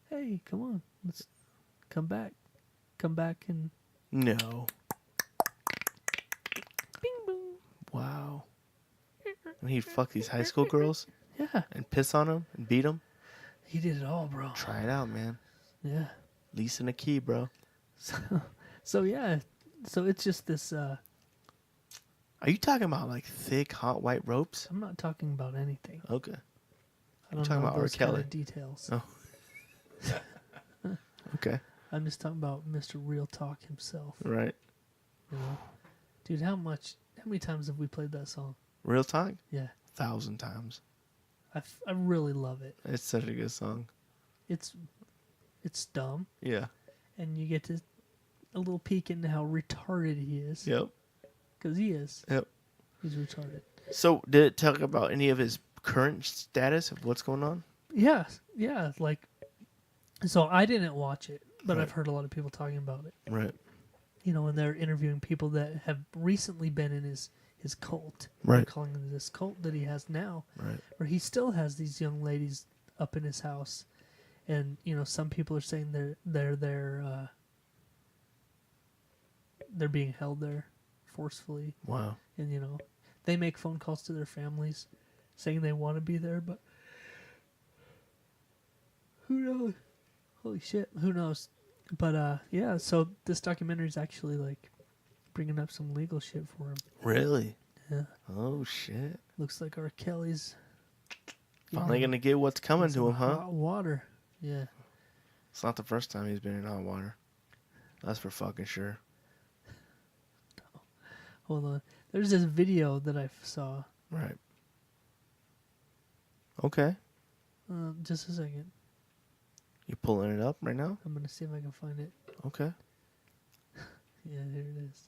"Hey, come on, let's come back, and No. bing boom." Wow. And he'd fuck these high school girls Yeah, and piss on them and beat them. he did it all, bro. Try it out, man. Yeah. Leasing a key, bro. So yeah, so it's just this. Are you talking about like thick, hot white ropes? I'm not talking about anything. Okay. I don't talking know about R. those kind Kelly. of details. Oh. Okay. I'm just talking about Mr. Real Talk himself. Right. You know? Dude, how many times have we played that song? Real talk? Yeah, 1,000 times. I really love it. It's such a good song. It's dumb, Yeah. and you get to a little peek into how retarded he is. Yep. Because he is. Yep. He's retarded. So, did it talk about any of his current status of what's going on? Yeah, yeah. Like, so I didn't watch it, but Right. I've heard a lot of people talking about it. Right. You know, and they're interviewing people that have recently been in his cult. Right. They're calling it this cult that he has now, Right. where he still has these young ladies up in his house, and you know, some people are saying they're being held there forcefully, Wow. and you know, they make phone calls to their families saying they want to be there, but who knows? Holy shit, who knows? But yeah, so this documentary is actually like bringing up some legal shit for him. Really? Yeah, Oh, shit. looks like R. Kelly's Finally going to get what's coming in to some him, huh? hot water. Yeah. It's not the first time he's been in hot water. That's for fucking sure. Hold on. There's this video that I saw. Right. Okay. Just a second. You pulling it up right now? I'm gonna see if I can find it. Okay. Yeah, here it is.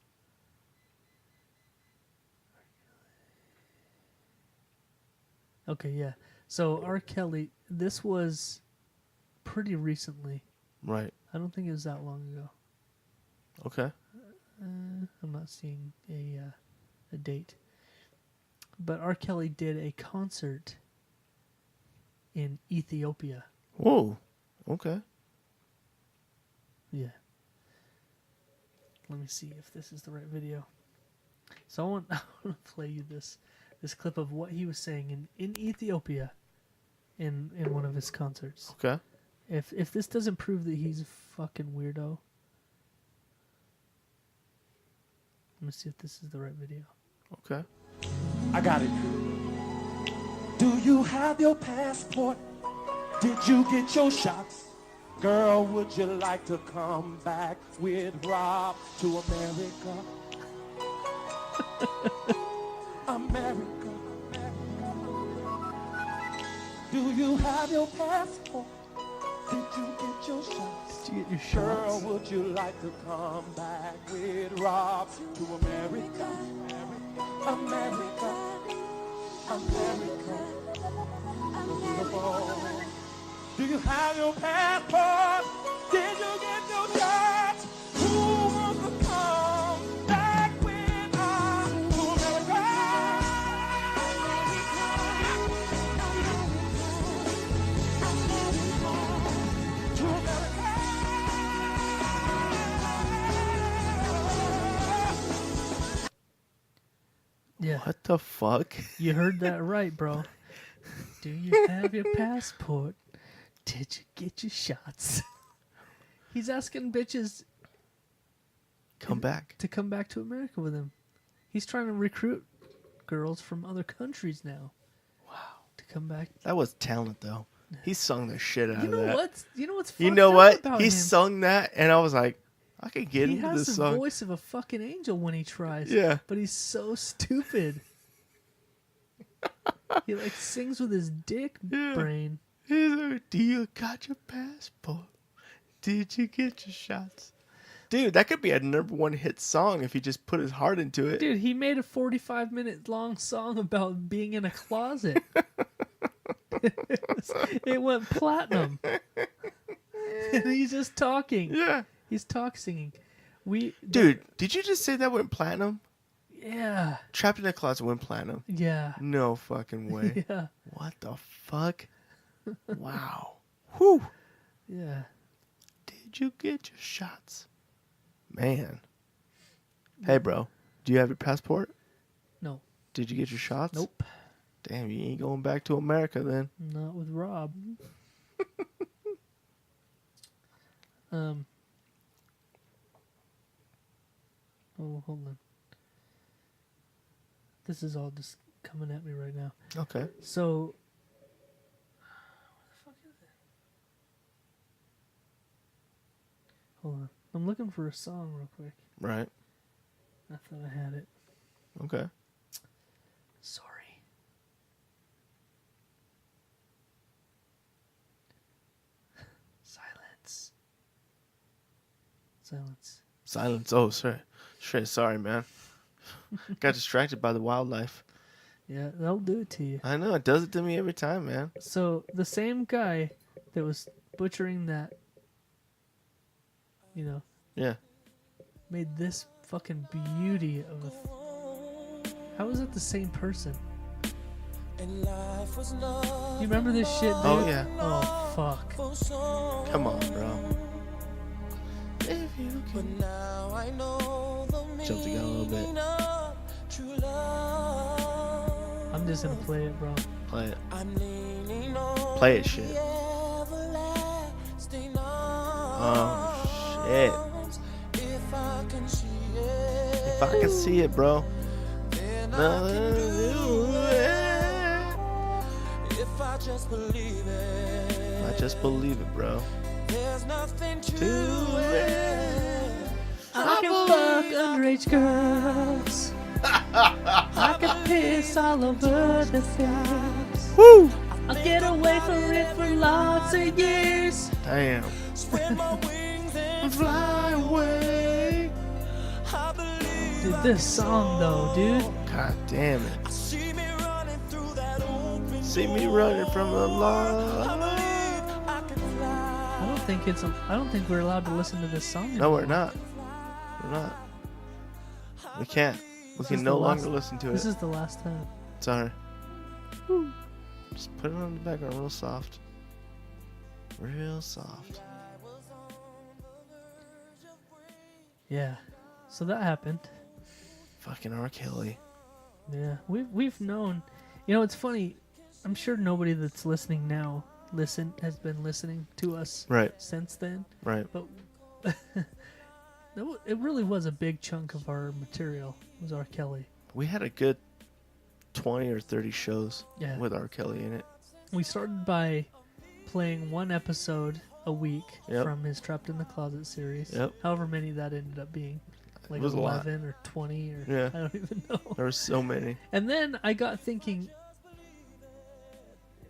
Okay, yeah. So R. Kelly, this was pretty recently. Right. I don't think it was that long ago. Okay. I'm not seeing a date. But R. Kelly did a concert in Ethiopia. Whoa. Okay. Yeah. Let me see if this is the right video. So I want to play you this clip of what he was saying in Ethiopia in one of his concerts. Okay. If this doesn't prove that he's a fucking weirdo. Let me see if this is the right video. Okay. I got it. Do you have your passport? Did you get your shots? Girl, would you like to come back with Rob to America? America. Do you have your passport? Did you get your shots? Did you get your Girl, shots? would you like to come back with Rob to America? America. America. Beautiful. Do you have your passport? Did you get your shots? Who wants to come back with us to America? To America. Yeah. What the fuck? You heard that right, bro. Do you have your passport? Did you get your shots? He's asking bitches Come back. to come back to America with him. He's trying to recruit girls from other countries now. Wow. To come back. That was talent, though. He sung the shit out You of know that. what? You know what's You fucked know up what? about He him? sung that, and I was like, I could get He into has this the song. voice of a fucking angel when he tries. Yeah. But he's so stupid. He like sings with his dick Yeah. brain. He's like, do you got your passport? Did you get your shots? Dude, that could be a #1 hit song if he just put his heart into it. Dude, he made a 45-minute long song about being in a closet. It went platinum. And he's just talking. Yeah. He's singing. Dude, did you just say that went platinum? Yeah. Trapped in a Closet went platinum. Yeah. No fucking way. Yeah. What the fuck? Wow. Whew. Yeah. Did you get your shots? Man. Hey, bro. Do you have your passport? No. Did you get your shots? Nope. Damn, you ain't going back to America then. Not with Rob. Oh, hold on. This is all just coming at me right now. Okay. So, what the fuck is it? Hold on. I'm looking for a song real quick. Right. I thought I had it. Okay. Sorry. Silence. Silence. Silence. Oh, sorry. Sorry, man. Got distracted by the wildlife. Yeah, that'll do it to you. I know. It does it to me every time, man. So, the same guy that was butchering that, you know, Yeah. made this fucking beauty of a... How is it the same person? You remember this shit, dude? Oh, yeah. Oh, fuck. Come on, bro. Jumped the gun a little bit. I'm just gonna play it, bro. Play it. Play it, shit. Oh, shit. If I can see it, bro. Nothing to do if I just believe it. I just believe it, bro. There's nothing to it. I can fuck underage girls. I can piss all over the place. Woo! I'll get away from it for lots of years. Damn. Spread my wings and fly away. Dude, this song though, dude. God damn it. See me running from the law. I don't think we're allowed to listen to this song No, anymore. we're not. We're not. We can't. We can is no the longer last- listen to This it. is the last time. Sorry. Just put it on the background real soft. Real soft. Yeah. So that happened. Fucking R. Kelly. Yeah. We've known. You know, it's funny. I'm sure nobody that's listening now has been listening to us Right. since then. Right. But it really was a big chunk of our material. Was R. Kelly. We had a good 20 or 30 shows Yeah. with R. Kelly in it. We started by playing one episode a week Yep. from his Trapped in the Closet series. Yep. However many that ended up being. Like It was a lot. 11 or 20 or Yeah. I don't even know. There were so many. And then I got thinking,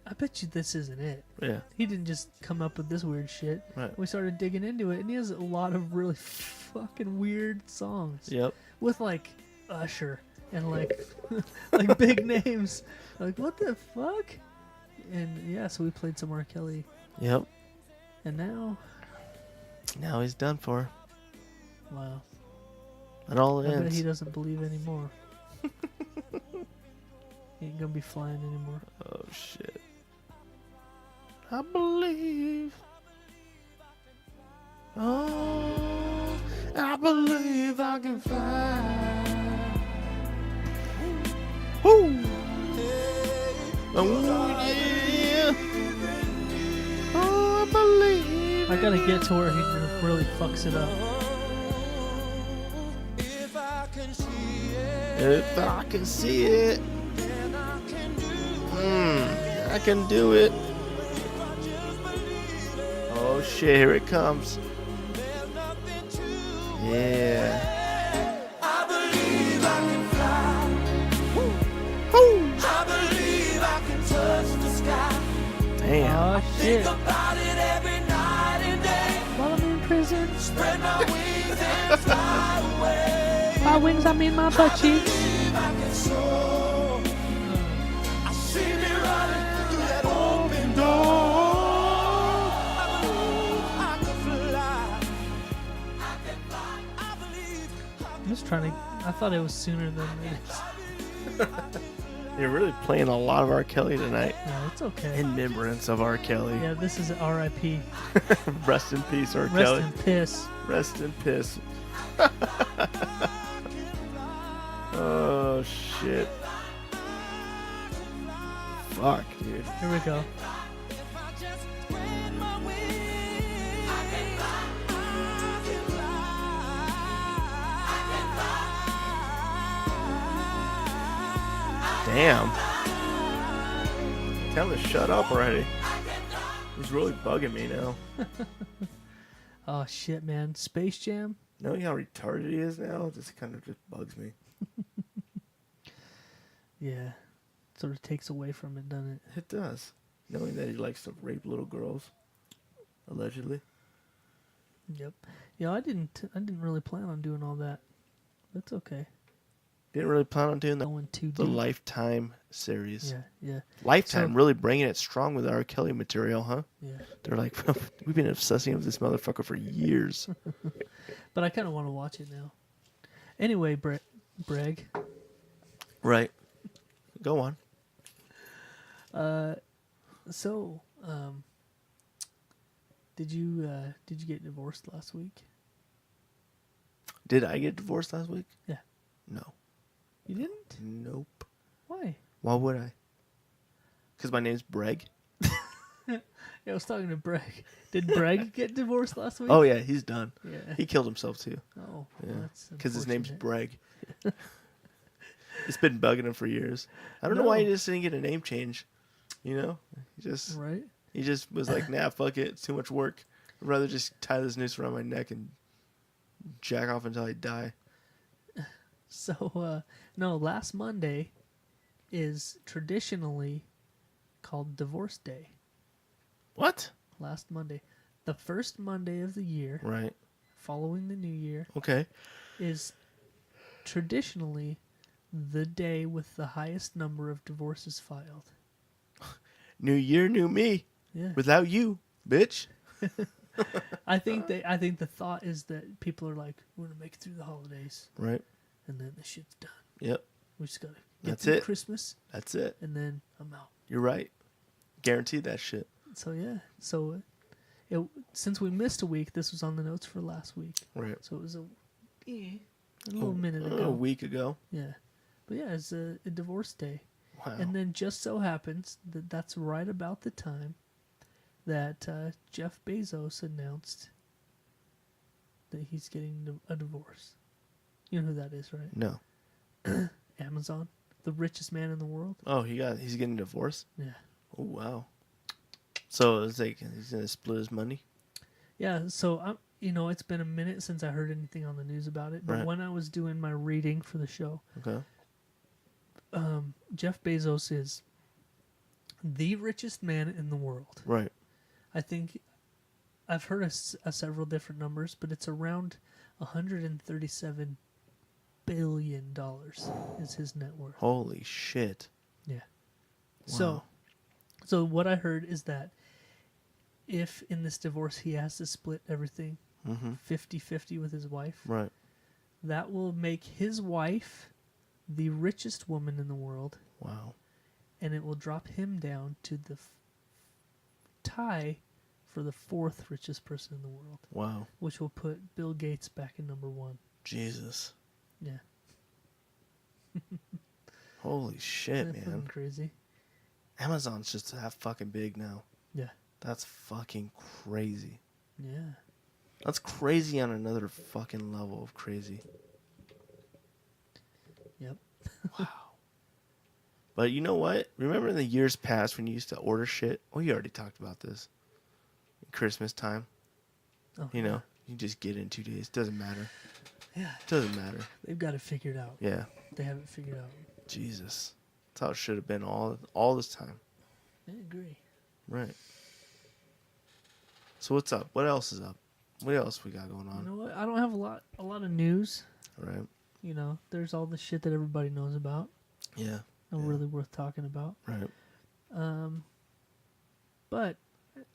I bet you this isn't it. Yeah. He didn't just come up with this weird shit. Right. We started digging into it, and he has a lot of really fucking weird songs. Yep. With like Usher and like like big names. Like what the fuck? And yeah, so we played some R. Kelly, Yep. and now, Now he's done for. wow, It all I bet ends. he doesn't believe anymore. He ain't gonna be flying anymore. Oh shit. I believe. Oh, I believe I can fly. Woo! Oh yeah. Oh, I believe. I gotta get to where he really fucks it up. If I can see it, I can do it. Oh shit, here it comes. Yeah. I believe I can fly. I believe I can touch the sky. Damn. Oh shit. Think about it every night and day. While I'm in prison, Spread my wings and fly away. my wings, I mean my butt cheeks. Believe I can soar. I see me running through that open door. I believe I can fly. I can fly. I believe I I'm just trying to. I thought it was sooner than it is. You're really playing a lot of R. Kelly tonight. Yeah, it's okay. In remembrance of R. Kelly. Yeah, this is R.I.P. Rest in peace, R. Rest Kelly. in piss. Rest in piss. Oh shit. Fuck, dude. Here we go. just spread my wings. I can fly. I can fly. I can fly. Damn. Tell him to shut up already. He's really bugging me now. Oh shit, man. Space Jam. Know how retarded he is now? This kind of just bugs me. Yeah. Sort of takes away from it, doesn't it? It does. Knowing that he likes to rape little girls. Allegedly. Yep. Yeah, I didn't really plan on doing all that. That's okay. Didn't really plan on doing Going too the deep. Lifetime series. Yeah, yeah, Lifetime So- really bringing it strong with R. Kelly material, huh? yeah. They're like, we've been obsessing with this motherfucker for years. But I kind of want to watch it now. Anyway, Bragg. Right. Go on. So, did you get divorced last week? Did I get divorced last week? Yeah. No. You didn't? Nope. Why? Why would I? Because my name's Bragg. Yeah, I was talking to Bragg. Did Bragg get divorced last week? Oh, yeah, he's done. Yeah. He killed himself, too. Oh, Yeah. that's Because his name's unfortunate. Bragg. It's been bugging him for years. I don't know why he No. just didn't get a name change. You know? Right? He just was like, nah, fuck it. It's too much work. I'd rather just tie this noose around my neck and jack off until I die. So, no, last Monday is traditionally called Divorce Day. What? Last Monday. The first Monday of the year, Right. following the new year, Okay. is traditionally the day with the highest number of divorces filed. New year, new me. Yeah. Without you, bitch. I think the thought is that people are like, we're gonna make it through the holidays, Right. and then the shit's done. Yep. We just gotta get That's through it. Christmas, That's it. and then I'm out. You're right. Guaranteed that shit. So yeah, since we missed a week, this was on the notes for last week. Right. So it was a little minute A ago. week ago. Yeah, but yeah, it's a divorce day, Wow. and then just so happens that that's right about the time that Jeff Bezos announced that he's getting a divorce. You know who that is, right? No. Amazon, the richest man in the world. Oh, he's getting divorced? Yeah. Oh, wow. So it's like he's going to split his money? Yeah, so it's been a minute since I heard anything on the news about it. But Right. when I was doing my reading for the show, Okay. Jeff Bezos is the richest man in the world. Right. I think I've heard several different numbers, but it's around $137 billion is his net worth. Holy shit. Yeah. Wow. So what I heard is that if in this divorce he has to split everything 50-50 with his wife, Right. that will make his wife the richest woman in the world, Wow. and it will drop him down to the tie for the fourth richest person in the world, Wow. which will put Bill Gates back in number one. Jesus. Yeah. Holy shit, Isn't that fucking man. crazy? Amazon's just that fucking big now. Yeah. That's fucking crazy. Yeah. That's crazy on another fucking level of crazy. Yep. But you know what? Remember in the years past when you used to order shit? Well, you already talked about this. Christmas time. Oh, You know, you just get it in 2 days. Doesn't matter. Yeah. Doesn't matter. They've got it figured out. Yeah. They have it figured out. Jesus. That's how it should have been all this time. I agree. Right. So what's up? What else is up? What else we got going You on? know what? I don't have a lot of news. All right. You know, there's all the shit that everybody knows about. Yeah. Not really worth talking about. Right. But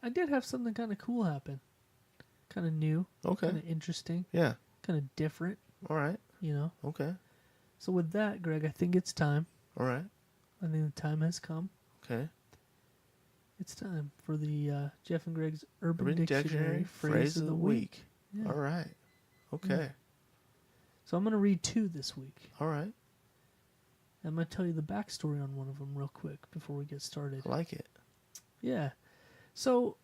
I did have something kind of cool happen. Kind of new. Okay. Kind of interesting. Yeah. Kind of different. All right. You know. Okay. So with that, Greg, I think it's time. All right. I think the time has come. Okay. It's time for the Jeff and Greg's Urban Urban Dictionary phrase of the week. Yeah. All right. Okay. So I'm going to read 2 this week. All right. I'm going to tell you the backstory on one of them real quick before we get started. I like it. Yeah. So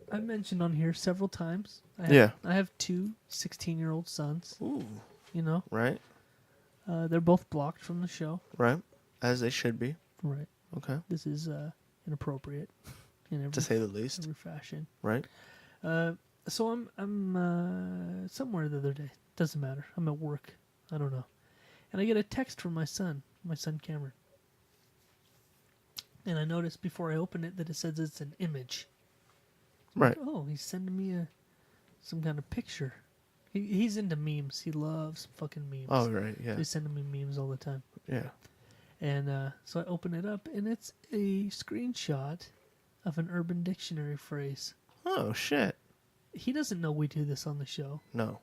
I've mentioned on here several times. Yeah. I have 2 16-year-old sons. Ooh. You know. Right. They're both blocked from the show. Right. As they should be. Right. Okay. This is inappropriate in every, To say the least. every fashion. Right. So I'm somewhere the other day. Doesn't matter. I'm at work. I don't know. And I get a text from my son Cameron. And I noticed before I open it that it says it's an image. Right. Oh, he's sending me some kind of picture. He's into memes. He loves fucking memes. Oh, right. Yeah. He's sending me memes all the time. Yeah. And so I open it up, and it's a screenshot of an Urban Dictionary phrase. Oh, shit. He doesn't know we do this on the show, No.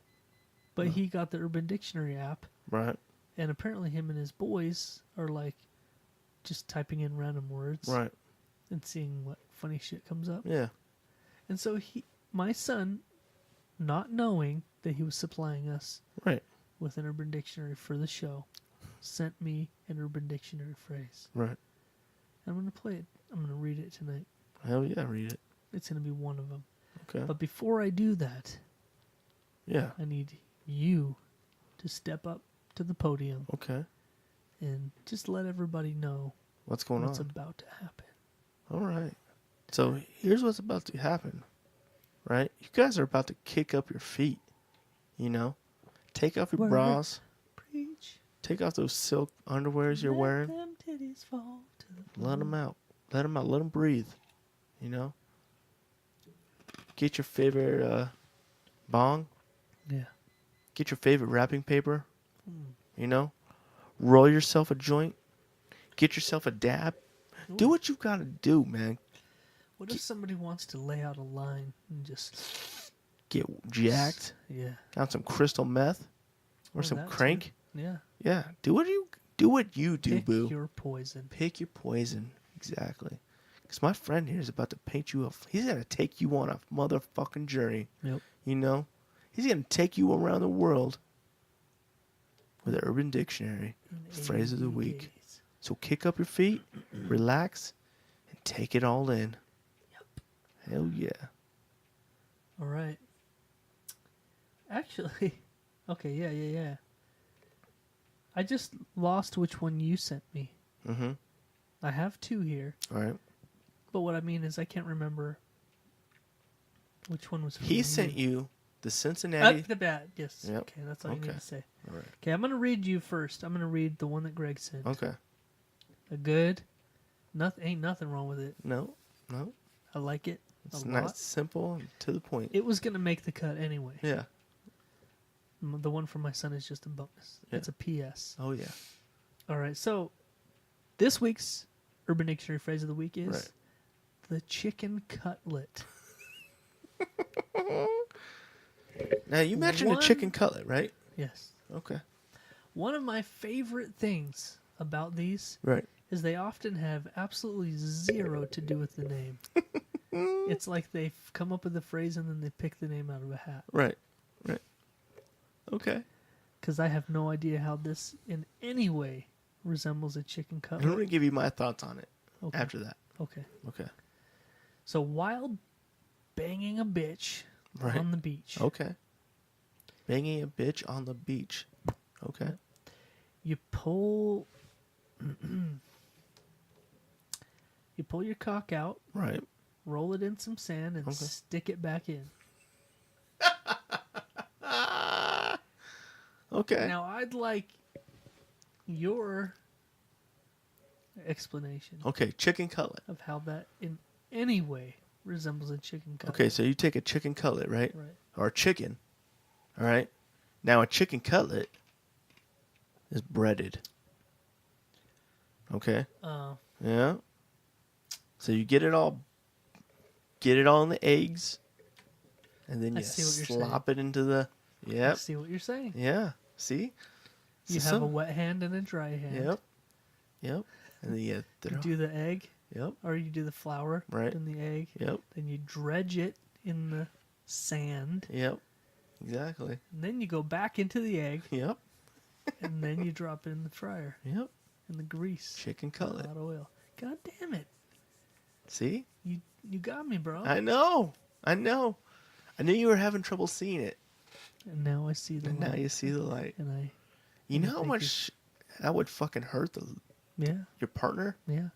but he got the Urban Dictionary app, Right. and apparently him and his boys are like just typing in random words Right. and seeing what funny shit comes up. Yeah. And so my son, not knowing that he was supplying us Right. with an Urban Dictionary for the show, sent me an Urban Dictionary phrase. Right. I'm going to play it. I'm going to read it tonight. Hell yeah. Read it. It's going to be one of them. Okay. But before I do that, Yeah. I need you to step up to the podium Okay. and just let everybody know What's going what's on? about to happen. All right. So here's what's about to happen. Right? You guys are about to kick up your feet. You know? Take off your Word. bras. Preach. Take off those silk underwears you're Let wearing. them titties fall to the floor. Let them out. Let them out. Let them breathe. You know? Get your favorite bong. Yeah. Get your favorite wrapping paper. You know? Roll yourself a joint. Get yourself a dab. Do what you gotta do, man. What if somebody wants to lay out a line and just... Get jacked. Yeah. Got some crystal meth. Or Oh, some that too. crank. Yeah. Yeah. Do what you do, Pick boo. your poison. Pick your poison. Exactly. Because my friend here is about to paint you up. He's going to take you on a motherfucking journey. Yep. You know? He's going to take you around the world with an Urban Dictionary phrase of the week. days. So kick up your feet, relax, and take it all in. Yep. Hell yeah. All right. Actually, okay, yeah. I just lost which one you sent me. Mm-hmm. I have 2 here, All right. but what I mean is I can't remember which one was from He sent you the Cincinnati. the bat. Yes. Yep. Okay, that's all you need Okay. to say. All right. Okay, I'm gonna read you first. I'm gonna read the one that Greg sent. Okay. A good. Ain't nothing wrong with it. No. I like it It's a nice, lot. simple, and to the point. It was gonna make the cut anyway. Yeah. The one from my son is just a bonus. Yeah. It's a PS. Oh, yeah. All right, so this week's Urban Dictionary phrase of the week is Right. the chicken cutlet. Now, you mentioned a One- chicken cutlet, right? Yes. Okay. One of my favorite things about these Right. is they often have absolutely zero to do with the name. It's like they've come up with the phrase and then they pick the name out of a hat. Right. Okay. Because I have no idea how this in any way resembles a chicken I'm going cutlet. to give you my thoughts on it Okay. after that. Okay. Okay. So while banging a bitch Right. on the beach, Okay. Banging a bitch on the beach. Okay. you pull You pull your cock out, Right. roll it in some sand, and stick it back in. Okay. Now, I'd like your explanation Okay, chicken cutlet. of how that in any way resembles a chicken cutlet. Okay, so you take a chicken cutlet, right? Right. Or chicken. All right. Now a chicken cutlet is breaded. Okay. Yeah. So you get it all in the eggs, and then I you see what you're slop it into the. I Yep. see what you're saying. Yeah. See. You So have a wet hand and a dry hand. Yep. Yep. And then you You throw. do the egg, Yep. or you do the flour Right. in the egg. Yep. Then you dredge it in the sand. Yep. Exactly. And then you go back into the egg, Yep. and then you drop it in the fryer Yep. in the grease. Chicken A cutlet. lot of oil. God damn it! See? You got me, bro. I know. I know. I knew you were having trouble seeing it. And now I see the And light. now you see the light. And I, You know how Thank you. much that would fucking hurt yeah, your partner? yeah.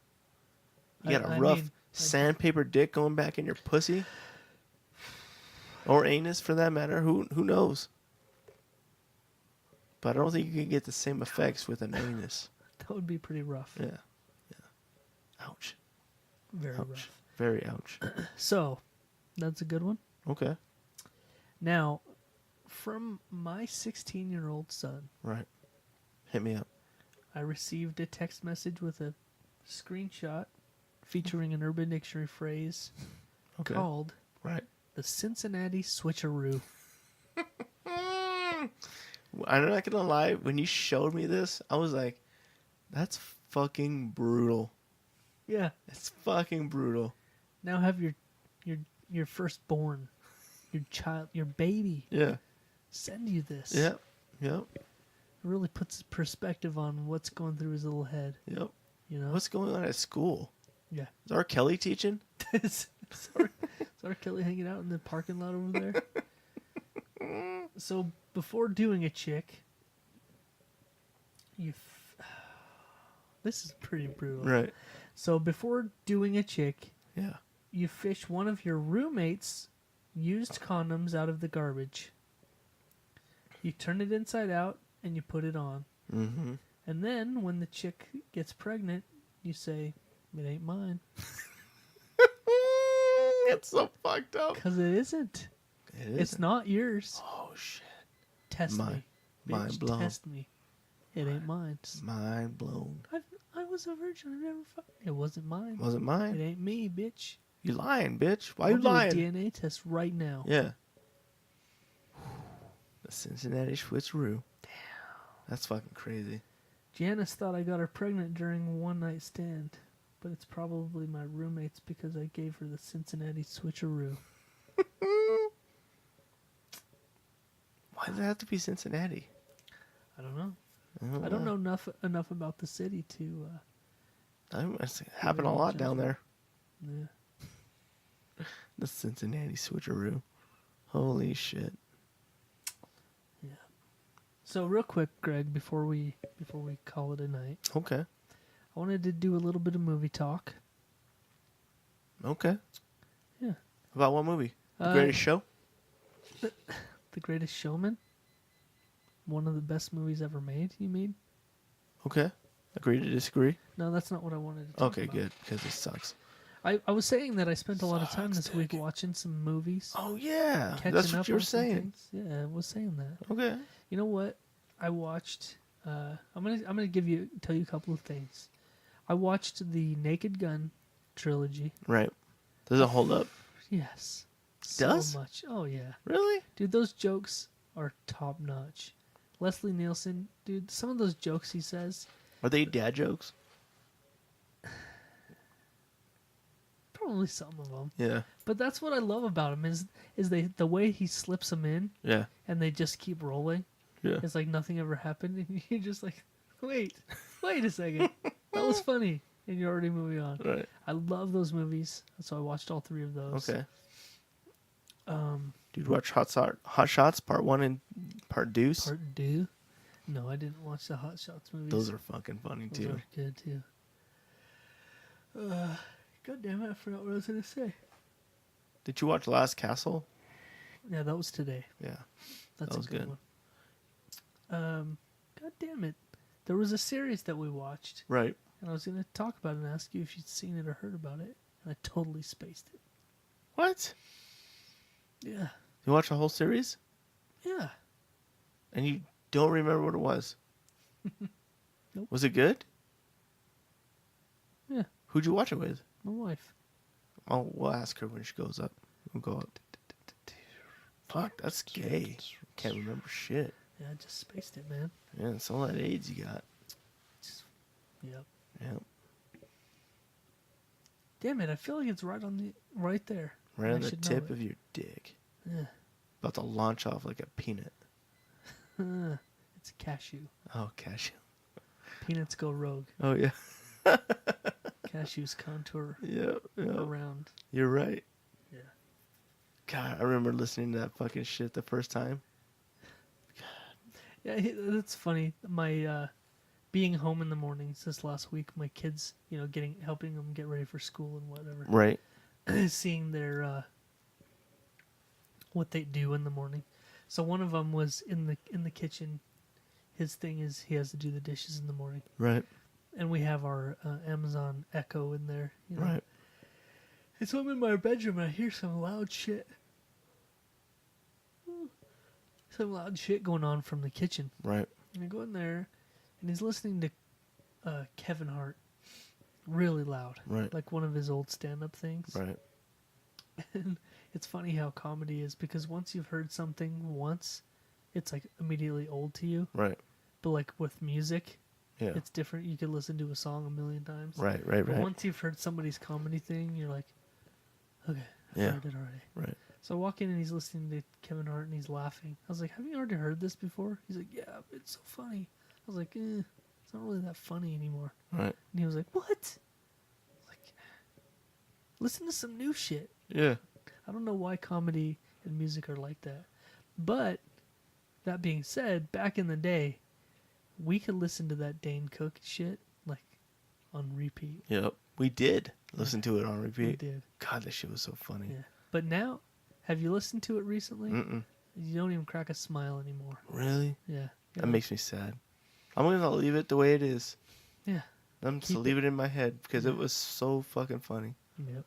You got a I rough mean, sandpaper dick going back in your pussy? Or anus for that matter. Who knows? But I don't think you can get the same effects with an anus. that would be pretty rough. Yeah. Yeah. Ouch. Very Ouch. rough. Very ouch. So, that's a good one. Okay. Now, from my 16-year-old son, Right. Hit me up. I received a text message with a screenshot featuring an Urban Dictionary phrase Okay. called Right. the Cincinnati Switcheroo. I'm not gonna lie, when you showed me this, I was like, that's fucking brutal. Yeah. It's fucking brutal. Now have your firstborn, your child, your baby Yeah. send you this. Yep. Yep. It really puts perspective on what's going through his little head. Yep. You know? What's going on at school? Yeah. Is R. Kelly teaching? is R. Kelly hanging out in the parking lot over there? So before doing a chick, this is pretty brutal. Right. So before doing a chick, Yeah. you fish one of your roommate's used condoms out of the garbage. You turn it inside out and you put it on. Mm-hmm. And then when the chick gets pregnant, you say, "It ain't mine." It's so fucked up. Because it isn't. It's not yours. Oh shit. Test me. Mind Bitch, blown. test me. It ain't mine. Mind blown. I was a virgin. I never fucked. It wasn't mine. Wasn't It mine. ain't me, bitch. You lying, bitch. Why I'll you do a lying? DNA test right now. Yeah. The Cincinnati Switcheroo. Damn. That's fucking crazy. Janice thought I got her pregnant during a one-night stand, but it's probably my roommates because I gave her the Cincinnati Switcheroo. Why does it have to be Cincinnati? I don't know. I don't know enough about the city to. It's happened a lot down there. Yeah. The Cincinnati Switcheroo. Holy shit. Yeah. So real quick, Greg, before we call it a night, Okay. I wanted to do a little bit of movie talk. Okay. Yeah. About what movie? The Uh, Greatest Show? The Greatest Showman. One of the best movies ever made. You mean? Okay. Agree to disagree? No, that's not what I wanted to talk Okay, about. good. Because it sucks. I was saying that I spent a lot of time Sucks, this week dick. watching some movies. Oh, yeah. Catching That's up what you were on some saying. things. Yeah, I was saying that. Okay. You know what? I watched. I'm gonna tell you a couple of things. I watched the Naked Gun trilogy. Right. Does it hold up? Yes. Does? So much. Oh yeah, Really? dude. Those jokes are top notch. Leslie Nielsen, dude. Some of those jokes he says. Are they dad jokes? Probably some of them. Yeah. But that's what I love about him is the way he slips them in Yeah. and they just keep rolling. Yeah. It's like nothing ever happened, and you're just like, wait a second, that was funny, and you're already moving on. Right. I love those movies, so I watched all three of those. Okay. Dude, watch Hot Shots Part 1 and Part 2. Part 2. No, I didn't watch the Hot Shots movies. Those are fucking funny Those too. are good too. God damn it! I forgot what I was gonna say. Did you watch Last Castle? Yeah, that was today. Yeah, That's that was a good good. one. God damn it! There was a series that we watched, Right. and I was gonna talk about it and ask you if you'd seen it or heard about it, and I totally spaced it. What? Yeah, You watched the whole series yeah. and you don't remember what it was? Nope. Was it good? Yeah, Who'd you watch it with? my wife. Oh, we'll ask her when she goes up. We'll go up. Fuck, that's gay. Can't remember shit. Yeah, I just spaced it, man. Yeah, it's all that AIDS you got. Yep. Yeah. Damn it! I feel like it's right there. Right I on the should know tip it. of your dick. Yeah. About to launch off like a peanut. It's a cashew. Oh, cashew. Peanuts go rogue. Oh, yeah. Cashews contour Yeah, yeah. around. You're right. Yeah. God, I remember listening to that fucking shit the first time. Yeah, that's funny. My being home in the mornings this last week, my kids, helping them get ready for school and whatever. Right. Seeing their what they do in the morning. So one of them was in the kitchen. His thing is he has to do the dishes in the morning, Right. and we have our Amazon Echo in there. Right. And so I'm in my bedroom and I hear some loud shit. Some loud shit going on from the kitchen. Right. And I go in there, and he's listening to Kevin Hart, really loud, Right. like one of his old stand-up things. Right. And it's funny how comedy is, because once you've heard something once, it's like immediately old to you. Right. But like with music, Yeah. it's different. You could listen to a song a million times. Right. Right. But Right. once you've heard somebody's comedy thing, you're like, okay, I've Yeah. heard it already. Right. So I walk in and he's listening to Kevin Hart and he's laughing. I was like, have you already heard this before? He's like, yeah, it's so funny. I was like, it's not really that funny anymore. Right. And he was like, what? I was like, listen to some new shit. Yeah. I don't know why comedy and music are like that. But that being said, back in the day, we could listen to that Dane Cook shit like on repeat. Yep. We did listen to it on repeat. We did. God, that shit was so funny. Yeah. But now, have you listened to it recently? Mm-mm. You don't even crack a smile anymore. Really? Yeah. That makes me sad. I'm gonna leave it the way it is. Yeah. I'm just Keep gonna leave it in my head because it was so fucking funny. Yep.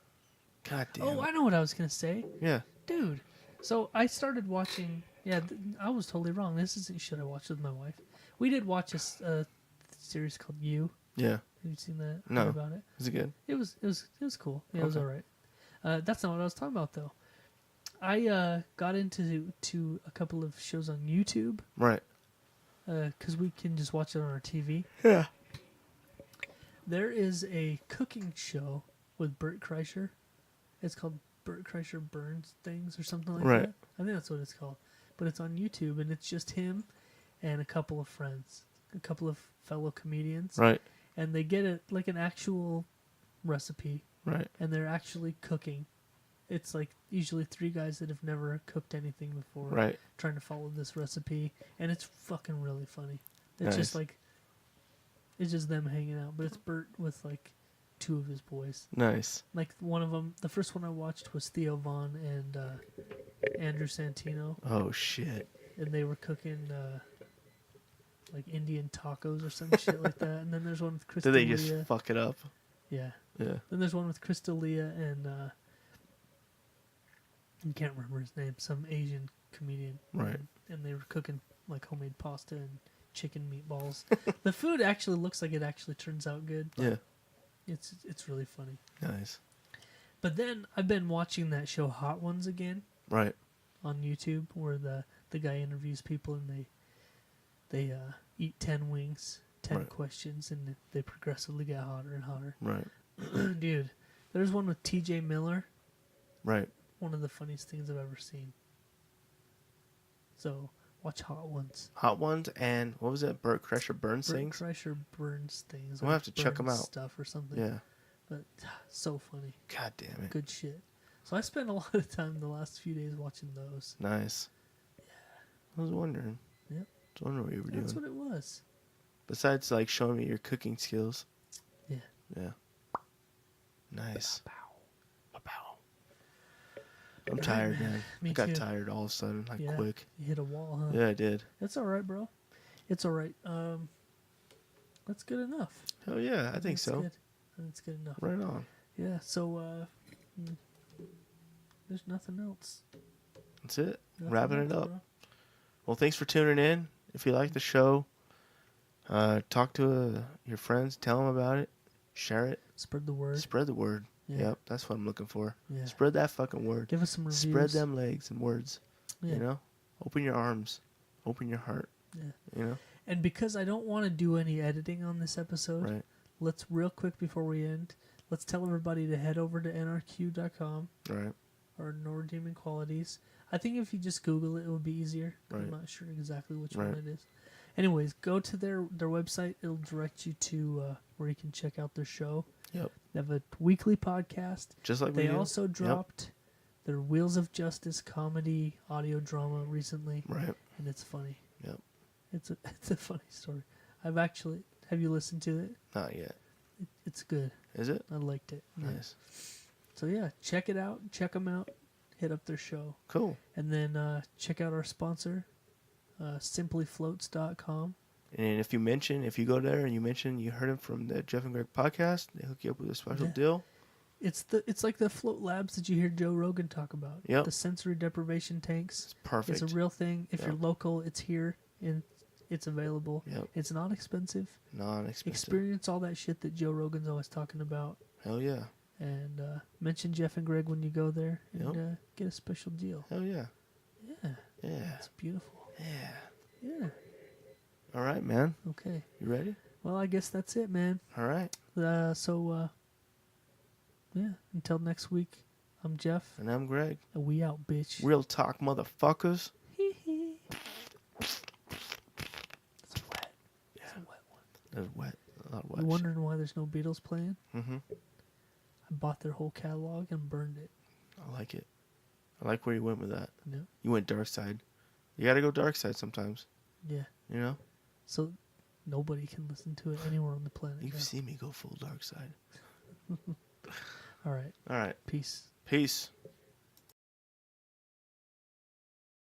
God damn. Oh, I know what I was gonna say, Yeah. dude. So I started watching. Yeah, I was totally wrong. This isn't shit I watched with my wife. We did watch a series called You. Yeah. Have you seen that? No. Heard about it? Is it good? It was cool. Yeah, it was Okay. all right. That's not what I was talking about though. I got into a couple of shows on YouTube Right. because we can just watch it on our TV. Yeah. There is a cooking show with Bert Kreischer. It's called Bert Kreischer Burns Things or something like Right. that. I think that's what it's called. But it's on YouTube, and it's just him and a couple of friends, a couple of fellow comedians. Right. And they get it like an actual recipe, Right. and they're actually cooking. It's like usually three guys that have never cooked anything before, Right. trying to follow this recipe, and it's fucking really funny. It's just Nice. like, it's just them hanging out, but it's Bert with like two of his boys. Nice. Like one of them, the first one I watched was Theo Vaughn and Andrew Santino, Oh shit. and they were cooking like Indian tacos or some shit like that. And then there's one with Chris Did they D'Elia. just fuck it up? Yeah. Yeah. Then there's one with Chris D'Elia and I can't remember his name, some Asian comedian. Right. And they were cooking like homemade pasta and chicken meatballs. The food actually looks like it actually turns out good. But Yeah. It's really funny. Nice. But then I've been watching that show Hot Ones again Right. on YouTube, where the guy interviews people and they eat 10 wings, 10 Right. questions, and they progressively get hotter and hotter. Right. Dude, there's one with T.J. Miller. Right. One of the funniest things I've ever seen. So watch Hot Ones. Hot Ones and what was it? Bert Kreischer Burns Bert Things? Kreischer Burns Things. We'll or have to check 'em Burns out. Stuff or something. Yeah. But so funny. God damn it. Good shit. So I spent a lot of time the last few days watching those. Nice. Yeah. I was wondering. Yep. I wonder what you were That's doing. what it was. Besides, like, showing me your cooking skills. Yeah. Yeah. Nice. Pow. Pow. I'm tired, man. Me I got too. tired all of a sudden, like, Yeah. quick. You hit a wall, huh? Yeah, I did. It's all right, bro. It's all right. That's good enough. Hell yeah, I think That's so. Good. That's good enough. Right on. Yeah. So, there's nothing else. That's it. Nothing Wrapping else, it up. bro. Well, thanks for tuning in. If you like the show, talk to your friends. Tell them about it. Share it. Spread the word. Spread the word. Yeah. Yep, that's what I'm looking for. Yeah. Spread that fucking word. Give us some reviews. Spread them legs and words. Yeah. You know? Open your arms. Open your heart. Yeah. You know? And because I don't want to do any editing on this episode, Right. let's real quick before we end, let's tell everybody to head over to nrq.com Right. or No Redeeming Qualities. I think if you just Google it, it would be easier. Right. I'm not sure exactly which Right. one it is. Anyways, go to their website. It'll direct you to where you can check out their show. Yep. They have a weekly podcast. Just like we They do. also dropped their Wheels of Justice comedy audio drama recently, Right. and it's funny. Yep. It's a funny story. Have you listened to it? Not yet. It's good. Is it? I liked it. Yeah. Nice. So yeah, check it out. Check them out. Hit up their show. Cool. And then check out our sponsor, simplyfloats.com. And if you go there and you mention you heard him from the Jeff and Greg podcast, they hook you up with a special Yeah. deal. It's like the float labs that you hear Joe Rogan talk about. Yep. The sensory deprivation tanks. It's perfect. It's a real thing. If you're Yep. local, it's here and it's available. Yep. It's not expensive. Non-expensive. Experience all that shit that Joe Rogan's always talking about. Hell yeah. And mention Jeff and Greg when you go there and Yep. get a special deal. Hell yeah. Yeah, Yeah. it's beautiful. Yeah. Yeah. All right, man. Okay. You ready? Well, I guess that's it, man. All right. Yeah. Until next week, I'm Jeff, And I'm Greg. and we out, bitch. Real talk, motherfuckers. It's wet. It's a wet one. It's wet. A lot of wet You shit. wondering why there's no Beatles playing? Mm-hmm. I bought their whole catalog and burned it. I like it. I like where you went with that. No. You went dark side. You gotta go dark side sometimes. Yeah. You know? So nobody can listen to it anywhere on the planet. You've now. seen me go full dark side. All right. All right. Peace. Peace.